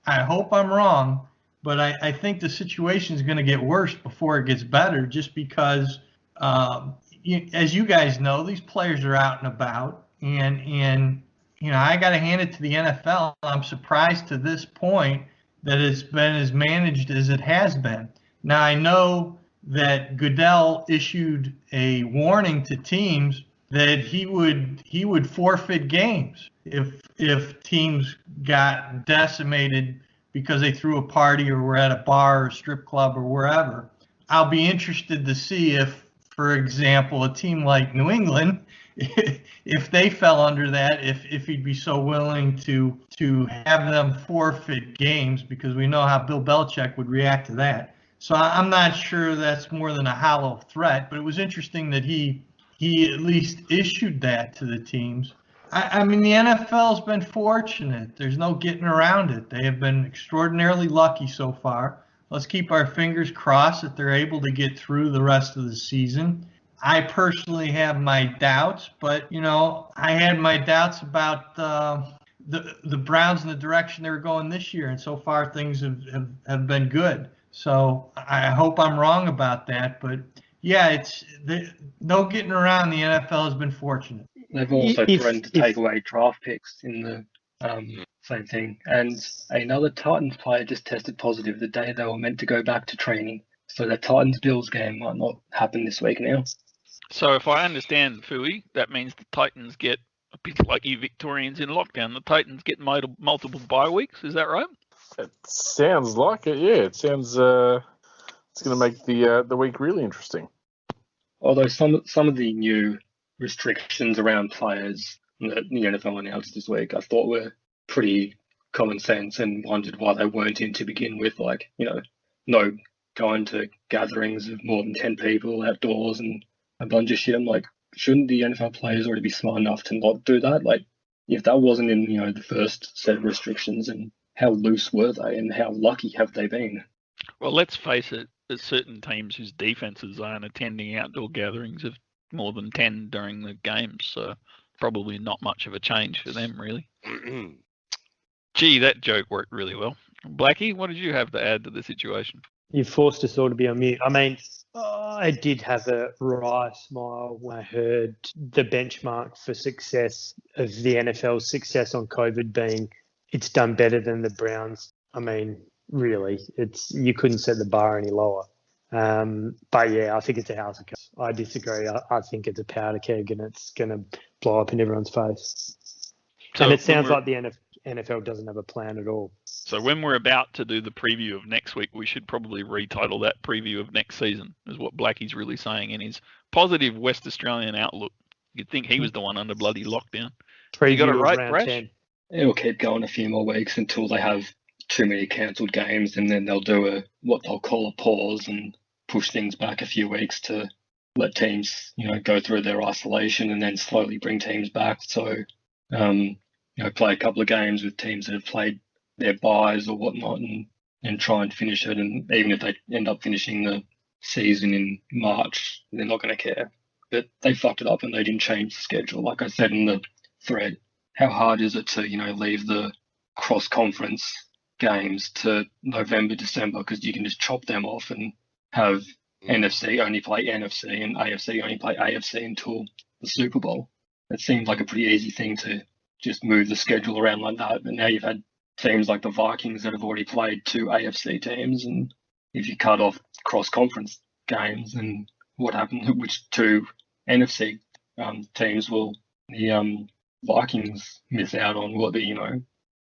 hope I'm wrong, but I think the situation is going to get worse before it gets better, just because, as you guys know, these players are out and about, and I got to hand it to the NFL. I'm surprised to this point that it's been as managed as it has been. Now, I know that Goodell issued a warning to teams that he would forfeit games if teams got decimated because they threw a party or were at a bar or strip club or wherever. I'll be interested to see if, for example, a team like New England, if they fell under that, if he'd be so willing to have them forfeit games, because we know how Bill Belichick would react to that. So I'm not sure that's more than a hollow threat, but it was interesting that he at least issued that to the teams. I mean, the NFL's been fortunate. There's no getting around it. They have been extraordinarily lucky so far. Let's keep our fingers crossed that they're able to get through the rest of the season. I personally have my doubts, but, I had my doubts about the Browns and the direction they were going this year, and so far things have been good. So I hope I'm wrong about that, but yeah, no getting around. The NFL has been fortunate. They've also threatened to take away draft picks in the same thing. And another Titans player just tested positive the day they were meant to go back to training. So the Titans-Bills game might not happen this week now. So if I understand, Fui, that means the Titans get a bit like you Victorians in lockdown. The Titans get multiple bye weeks. Is that right? It sounds like it. Yeah, it sounds. It's going to make the week really interesting. Although some of the new restrictions around players that the NFL announced this week, I thought were pretty common sense, and wondered why they weren't in to begin with. Like, no going to gatherings of more than 10 people outdoors and a bunch of shit. I'm like, shouldn't the NFL players already be smart enough to not do that? Like, if that wasn't in, the first set of restrictions, and how loose were they, and how lucky have they been? Well, let's face it, there's certain teams whose defenses aren't attending outdoor gatherings of more than 10 during the games, so probably not much of a change for them, really. Gee, that joke worked really well. Blackie, what did you have to add to the situation? You forced us all to be on mute. I mean, I did have a wry smile when I heard the benchmark for success of the NFL's success on COVID being it's done better than the Browns. I mean, really, you couldn't set the bar any lower. But yeah, I think it's a house of cards. I disagree. I think it's a powder keg, and it's going to blow up in everyone's face. So and it sounds like the NFL doesn't have a plan at all. So when we're about to do the preview of next week, we should probably retitle that preview of next season, is what Blackie's really saying in his positive West Australian outlook. You'd think he was the one under bloody lockdown. You got it right, Brash? It'll keep going a few more weeks until they have too many cancelled games, and then they'll do what they'll call a pause and push things back a few weeks to let teams, go through their isolation, and then slowly bring teams back. So, play a couple of games with teams that have played their buys or whatnot, and try and finish it. And even if they end up finishing the season in March, they're not going to care. But they fucked it up and they didn't change the schedule. Like I said in the thread, how hard is it to, leave the cross-conference games to November, December, because you can just chop them off and have NFC only play NFC and AFC only play AFC until the Super Bowl. It seemed like a pretty easy thing to just move the schedule around like that. But now you've had teams like the Vikings that have already played 2 AFC teams, and if you cut off cross-conference games, and what happened, which 2 NFC teams will the Vikings miss out on? Will it be,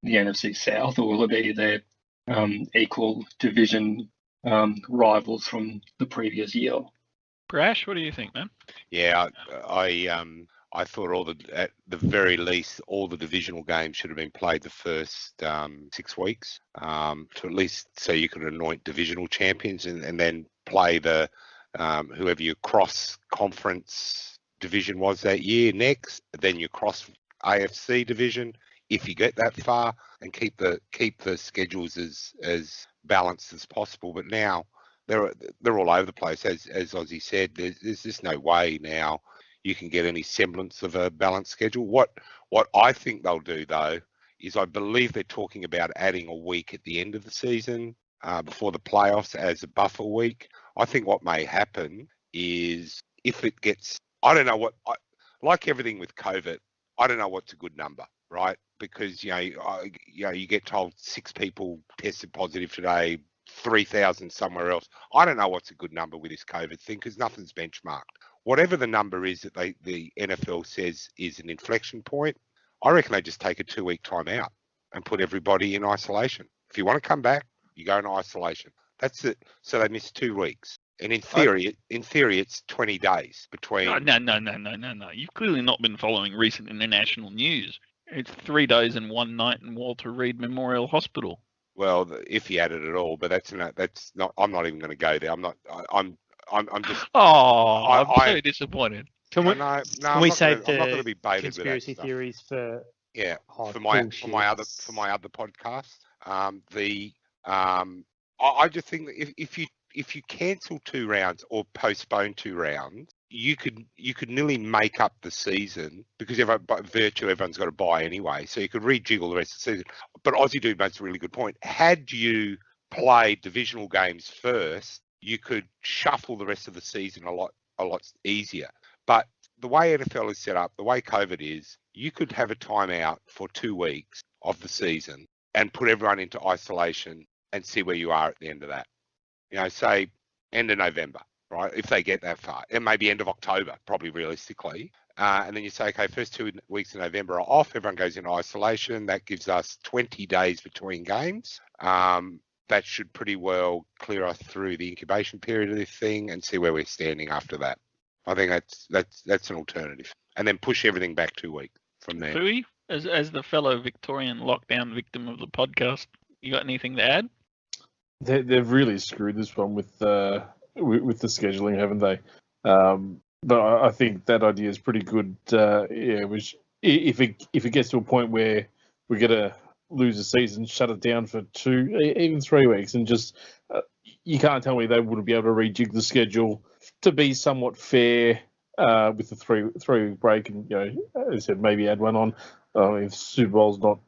the NFC South, or will it be their equal division rivals from the previous year. Brash, what do you think, man? Yeah, I thought at the very least, all the divisional games should have been played the first 6 weeks, to at least so you could anoint divisional champions and then play the whoever your cross conference division was that year next, then your cross AFC division if you get that far, and keep the schedules as balanced as possible. But now they're all over the place, as Ozzy said. There's just no way now you can get any semblance of a balanced schedule. What I think they'll do though is I believe they're talking about adding a week at the end of the season before the playoffs as a buffer week. I think what may happen is if it gets, I don't know like everything with COVID, I don't know what's a good number, right? Because you get told 6 people tested positive today, 3,000 somewhere else. I don't know what's a good number with this COVID thing because nothing's benchmarked. Whatever the number is that the NFL says is an inflection point, I reckon they just take a 2-week time out and put everybody in isolation. If you want to come back, you go in isolation. That's it. So they miss 2 weeks. And in theory, it's 20 days between. No. You've clearly not been following recent international news. It's 3 days and 1 night in Walter Reed Memorial Hospital. Well, if you added it all, but that's not. I'm not even going to go there. I'm just. Oh, I'm so disappointed. Can we save I'm not going to be the baited conspiracy with that theories for? Yeah, Oh, for my other podcast. I just think that if you cancel 2 rounds or postpone 2 rounds, you could nearly make up the season because by virtue everyone's got to buy anyway, so you could rejiggle the rest of the season. But Aussiedude makes a really good point. Had you played divisional games first, you could shuffle the rest of the season a lot easier. But the way NFL is set up, the way COVID is, you could have a timeout for 2 weeks of the season and put everyone into isolation and see where you are at the end of that. Say end of November, right? If they get that far, it may be end of October, probably realistically. And then you say, okay, first 2 weeks of November are off. Everyone goes into isolation. That gives us 20 days between games. That should pretty well clear us through the incubation period of this thing and see where we're standing after that. I think that's an alternative. And then push everything back 2 weeks from there. Fui, as the fellow Victorian lockdown victim of the podcast, you got anything to add? They've really screwed this one with the scheduling, haven't they? But I think that idea is pretty good. Which if it gets to a point where we're gonna lose a season, shut it down for 2, even 3 weeks, and just you can't tell me they wouldn't be able to rejig the schedule to be somewhat fair with the 3-week break, and as I said, maybe add one on. If Super Bowl's not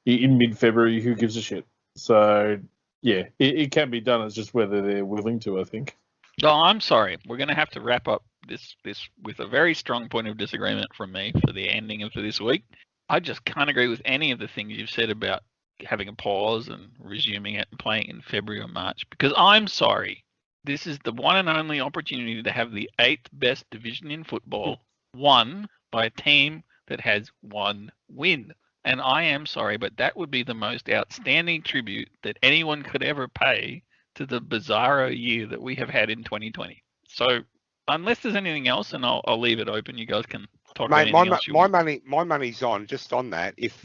in mid-February, who gives a shit? So yeah, it can be done. It's just whether they're willing to, I think. No, I'm sorry. We're going to have to wrap up this with a very strong point of disagreement from me for the ending of this week. I just can't agree with any of the things you've said about having a pause and resuming it and playing in February or March, because I'm sorry. This is the one and only opportunity to have the 8th best division in football won by a team that has 1 win. And I am sorry, but that would be the most outstanding tribute that anyone could ever pay to the bizarro year that we have had in 2020. So unless there's anything else, and I'll leave it open, you guys can talk about anything else you want. My money's on just on that. If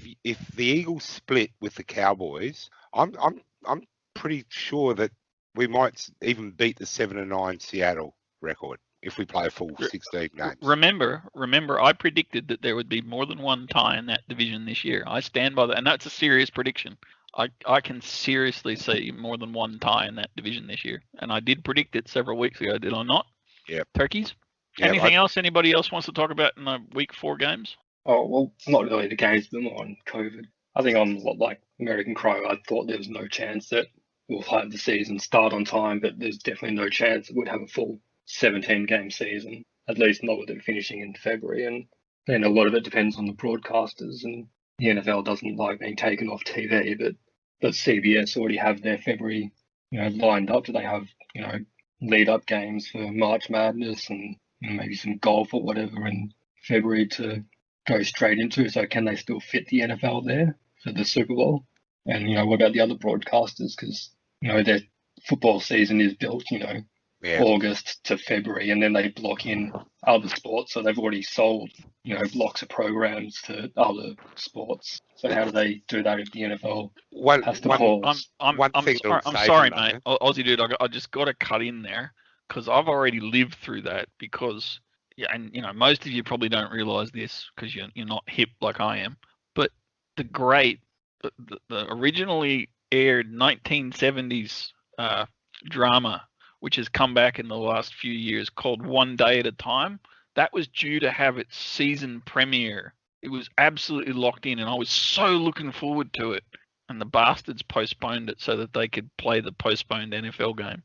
the Eagles split with the Cowboys, I'm pretty sure that we might even beat the 7-9 Seattle record if we play a full 16 games. Remember, I predicted that there would be more than 1 tie in that division this year. I stand by that, and that's a serious prediction. I can seriously see more than 1 tie in that division this year, and I did predict it several weeks ago, did I not? Yeah. Turkeys? Yeah, anything else anybody else wants to talk about in the week 4 games? Oh, well, not really the games, but more on COVID. I think on like American Crow, I thought there was no chance that we'll have the season start on time, but there's definitely no chance that we'd have a full 17-game season, at least not with it finishing in February. And then a lot of it depends on the broadcasters, and the NFL doesn't like being taken off TV, but CBS already have their February, lined up. Do they have, lead-up games for March Madness and maybe some golf or whatever in February to go straight into? So can they still fit the NFL there for the Super Bowl? And, what about the other broadcasters? Because, their football season is built, Yeah. August to February, and then they block in other sports. So they've already sold, blocks of programs to other sports. So how do they do that if the NFL has to pause? I'm sorry, mate. Aussie dude, I just got to cut in there because I've already lived through that. Because and most of you probably don't realise this because you're not hip like I am. But the originally aired 1970s drama, which has come back in the last few years, called One Day at a Time, that was due to have its season premiere. It was absolutely locked in, and I was so looking forward to it. And the bastards postponed it so that they could play the postponed NFL game.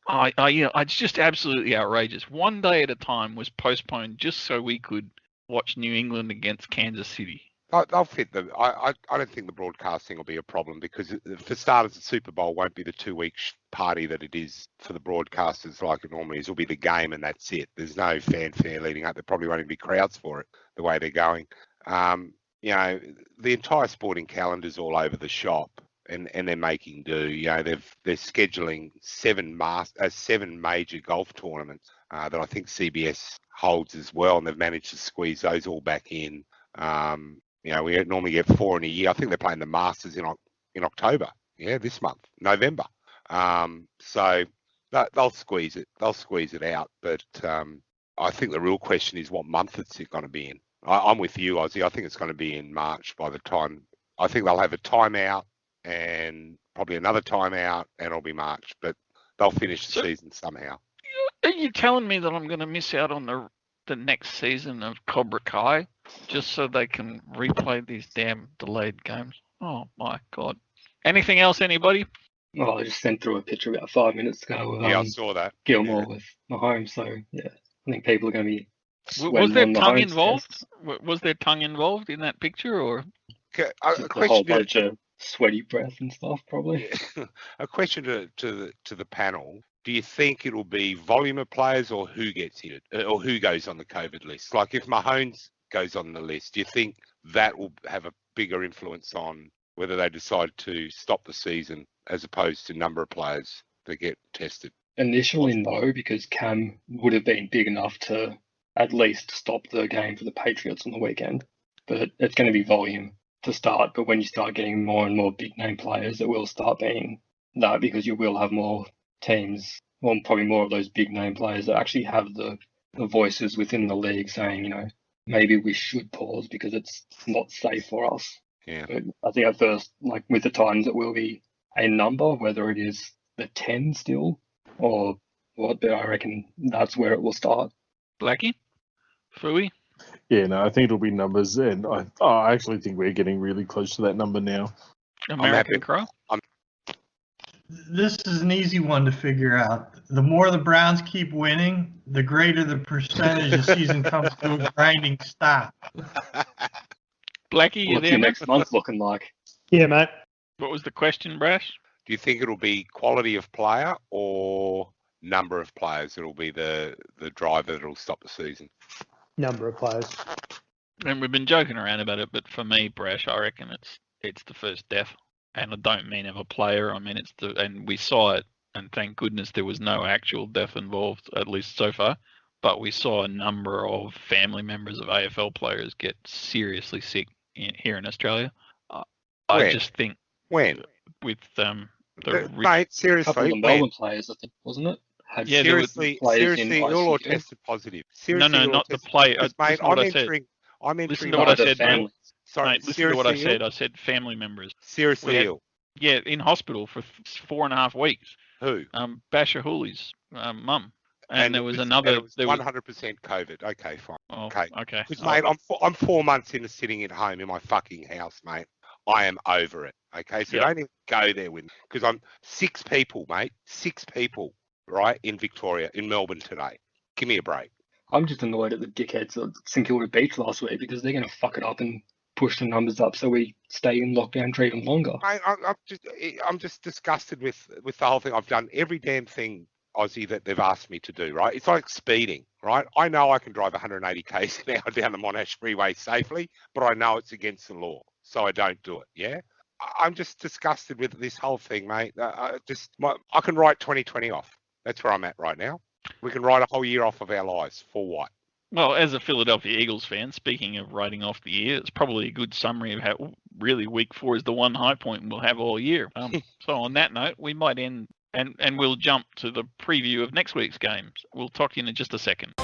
It's just absolutely outrageous. One Day at a Time was postponed just so we could watch New England against Kansas City. They'll fit them. I don't think the broadcasting will be a problem because, for starters, the Super Bowl won't be the 2-week party that it is for the broadcasters like it normally is. It'll be the game and that's it. There's no fanfare leading up. There probably won't even be crowds for it the way they're going. The entire sporting calendar's all over the shop and they're making do. They're scheduling 7 major golf tournaments that I think CBS holds as well, and they've managed to squeeze those all back in. We normally get 4 in a year. I think they're playing the Masters in October. Yeah, this month, November. So they'll squeeze it. They'll squeeze it out. But I think the real question is what month it's going to be in. I'm with you, Aussie. I think it's going to be in March by the time. I think they'll have a timeout and probably another timeout, and it'll be March. But they'll finish the season somehow. Are you telling me that I'm going to miss out on the next season of Cobra Kai just so they can replay these damn delayed games? Oh my God. Anything else, anybody? Well, I just sent through a picture about 5 minutes ago of I saw that. Gilmore with Mahomes. So yeah, I think people are going to be. Was there tongue involved? Was there tongue involved in that picture, or a whole bunch of sweaty breath and stuff, probably? Yeah. A question to the panel. Do you think it'll be volume of players or who gets hit or who goes on the COVID list? Like if Mahomes goes on the list, do you think that will have a bigger influence on whether they decide to stop the season as opposed to number of players that get tested? Initially, no, because Cam would have been big enough to at least stop the game for the Patriots on the weekend. But it's going to be volume to start. But when you start getting more and more big name players, it will start being that because you will have more teams, well, probably more of those big name players that actually have the voices within the league saying, maybe we should pause because it's not safe for us. Yeah. But I think at first, like with the Titans, it will be a number, whether it is the 10 still or what, but I reckon that's where it will start. Blackie? Fui? Yeah, no, I think it'll be numbers, and I actually think we're getting really close to that number now. AmericanCrow? This is an easy one to figure out. The more the Browns keep winning, the greater the percentage the season comes to a grinding stop. Blackie, you What's there, your mate? next month looking like? Yeah, mate. What was the question, Brash? Do you think it'll be quality of player or number of players that'll be the driver that'll stop the season? Number of players. And we've been joking around about it, but for me, Brash, I reckon it's the first death. And I don't mean of a player. I mean and we saw it, and thank goodness there was no actual death involved, at least so far. But we saw a number of family members of AFL players get seriously sick here in Australia. I just think when with mate, seriously, a couple of the Melbourne players, I think, wasn't it? Seriously, all tested positive. Seriously, no, not the player. Mate, I'm entering. Listen to what I said, mate. Sorry, mate, listen to what I said. I said family members. Seriously ill. Yeah, in hospital for 4.5 weeks. Who? Basher Hooley's mum. And there was another. It was 100% COVID. Okay, fine. Oh, okay. Because mate, I'm 4 months into sitting at home in my fucking house, mate. I am over it. Okay, so don't even go there with me because I'm 6 people, mate. 6 people, right, in Victoria, in Melbourne today. Give me a break. I'm just annoyed at the dickheads at St Kilda Beach last week because they're going to fuck it up and push the numbers up so we stay in lockdown for even longer. I'm just disgusted with the whole thing. I've done every damn thing, Aussie, that they've asked me to do, right? It's like speeding, right? I know I can drive 180 k's an hour down the Monash Freeway safely, but I know it's against the law, so I don't do it, yeah? I'm just disgusted with this whole thing, mate. I can write 2020 off. That's where I'm at right now. We can write a whole year off of our lives. For what? Well, as a Philadelphia Eagles fan, speaking of writing off the year, it's probably a good summary of how really week 4 is the one high point we'll have all year. So on that note, we might end and we'll jump to the preview of next week's games. We'll talk to you in just a second.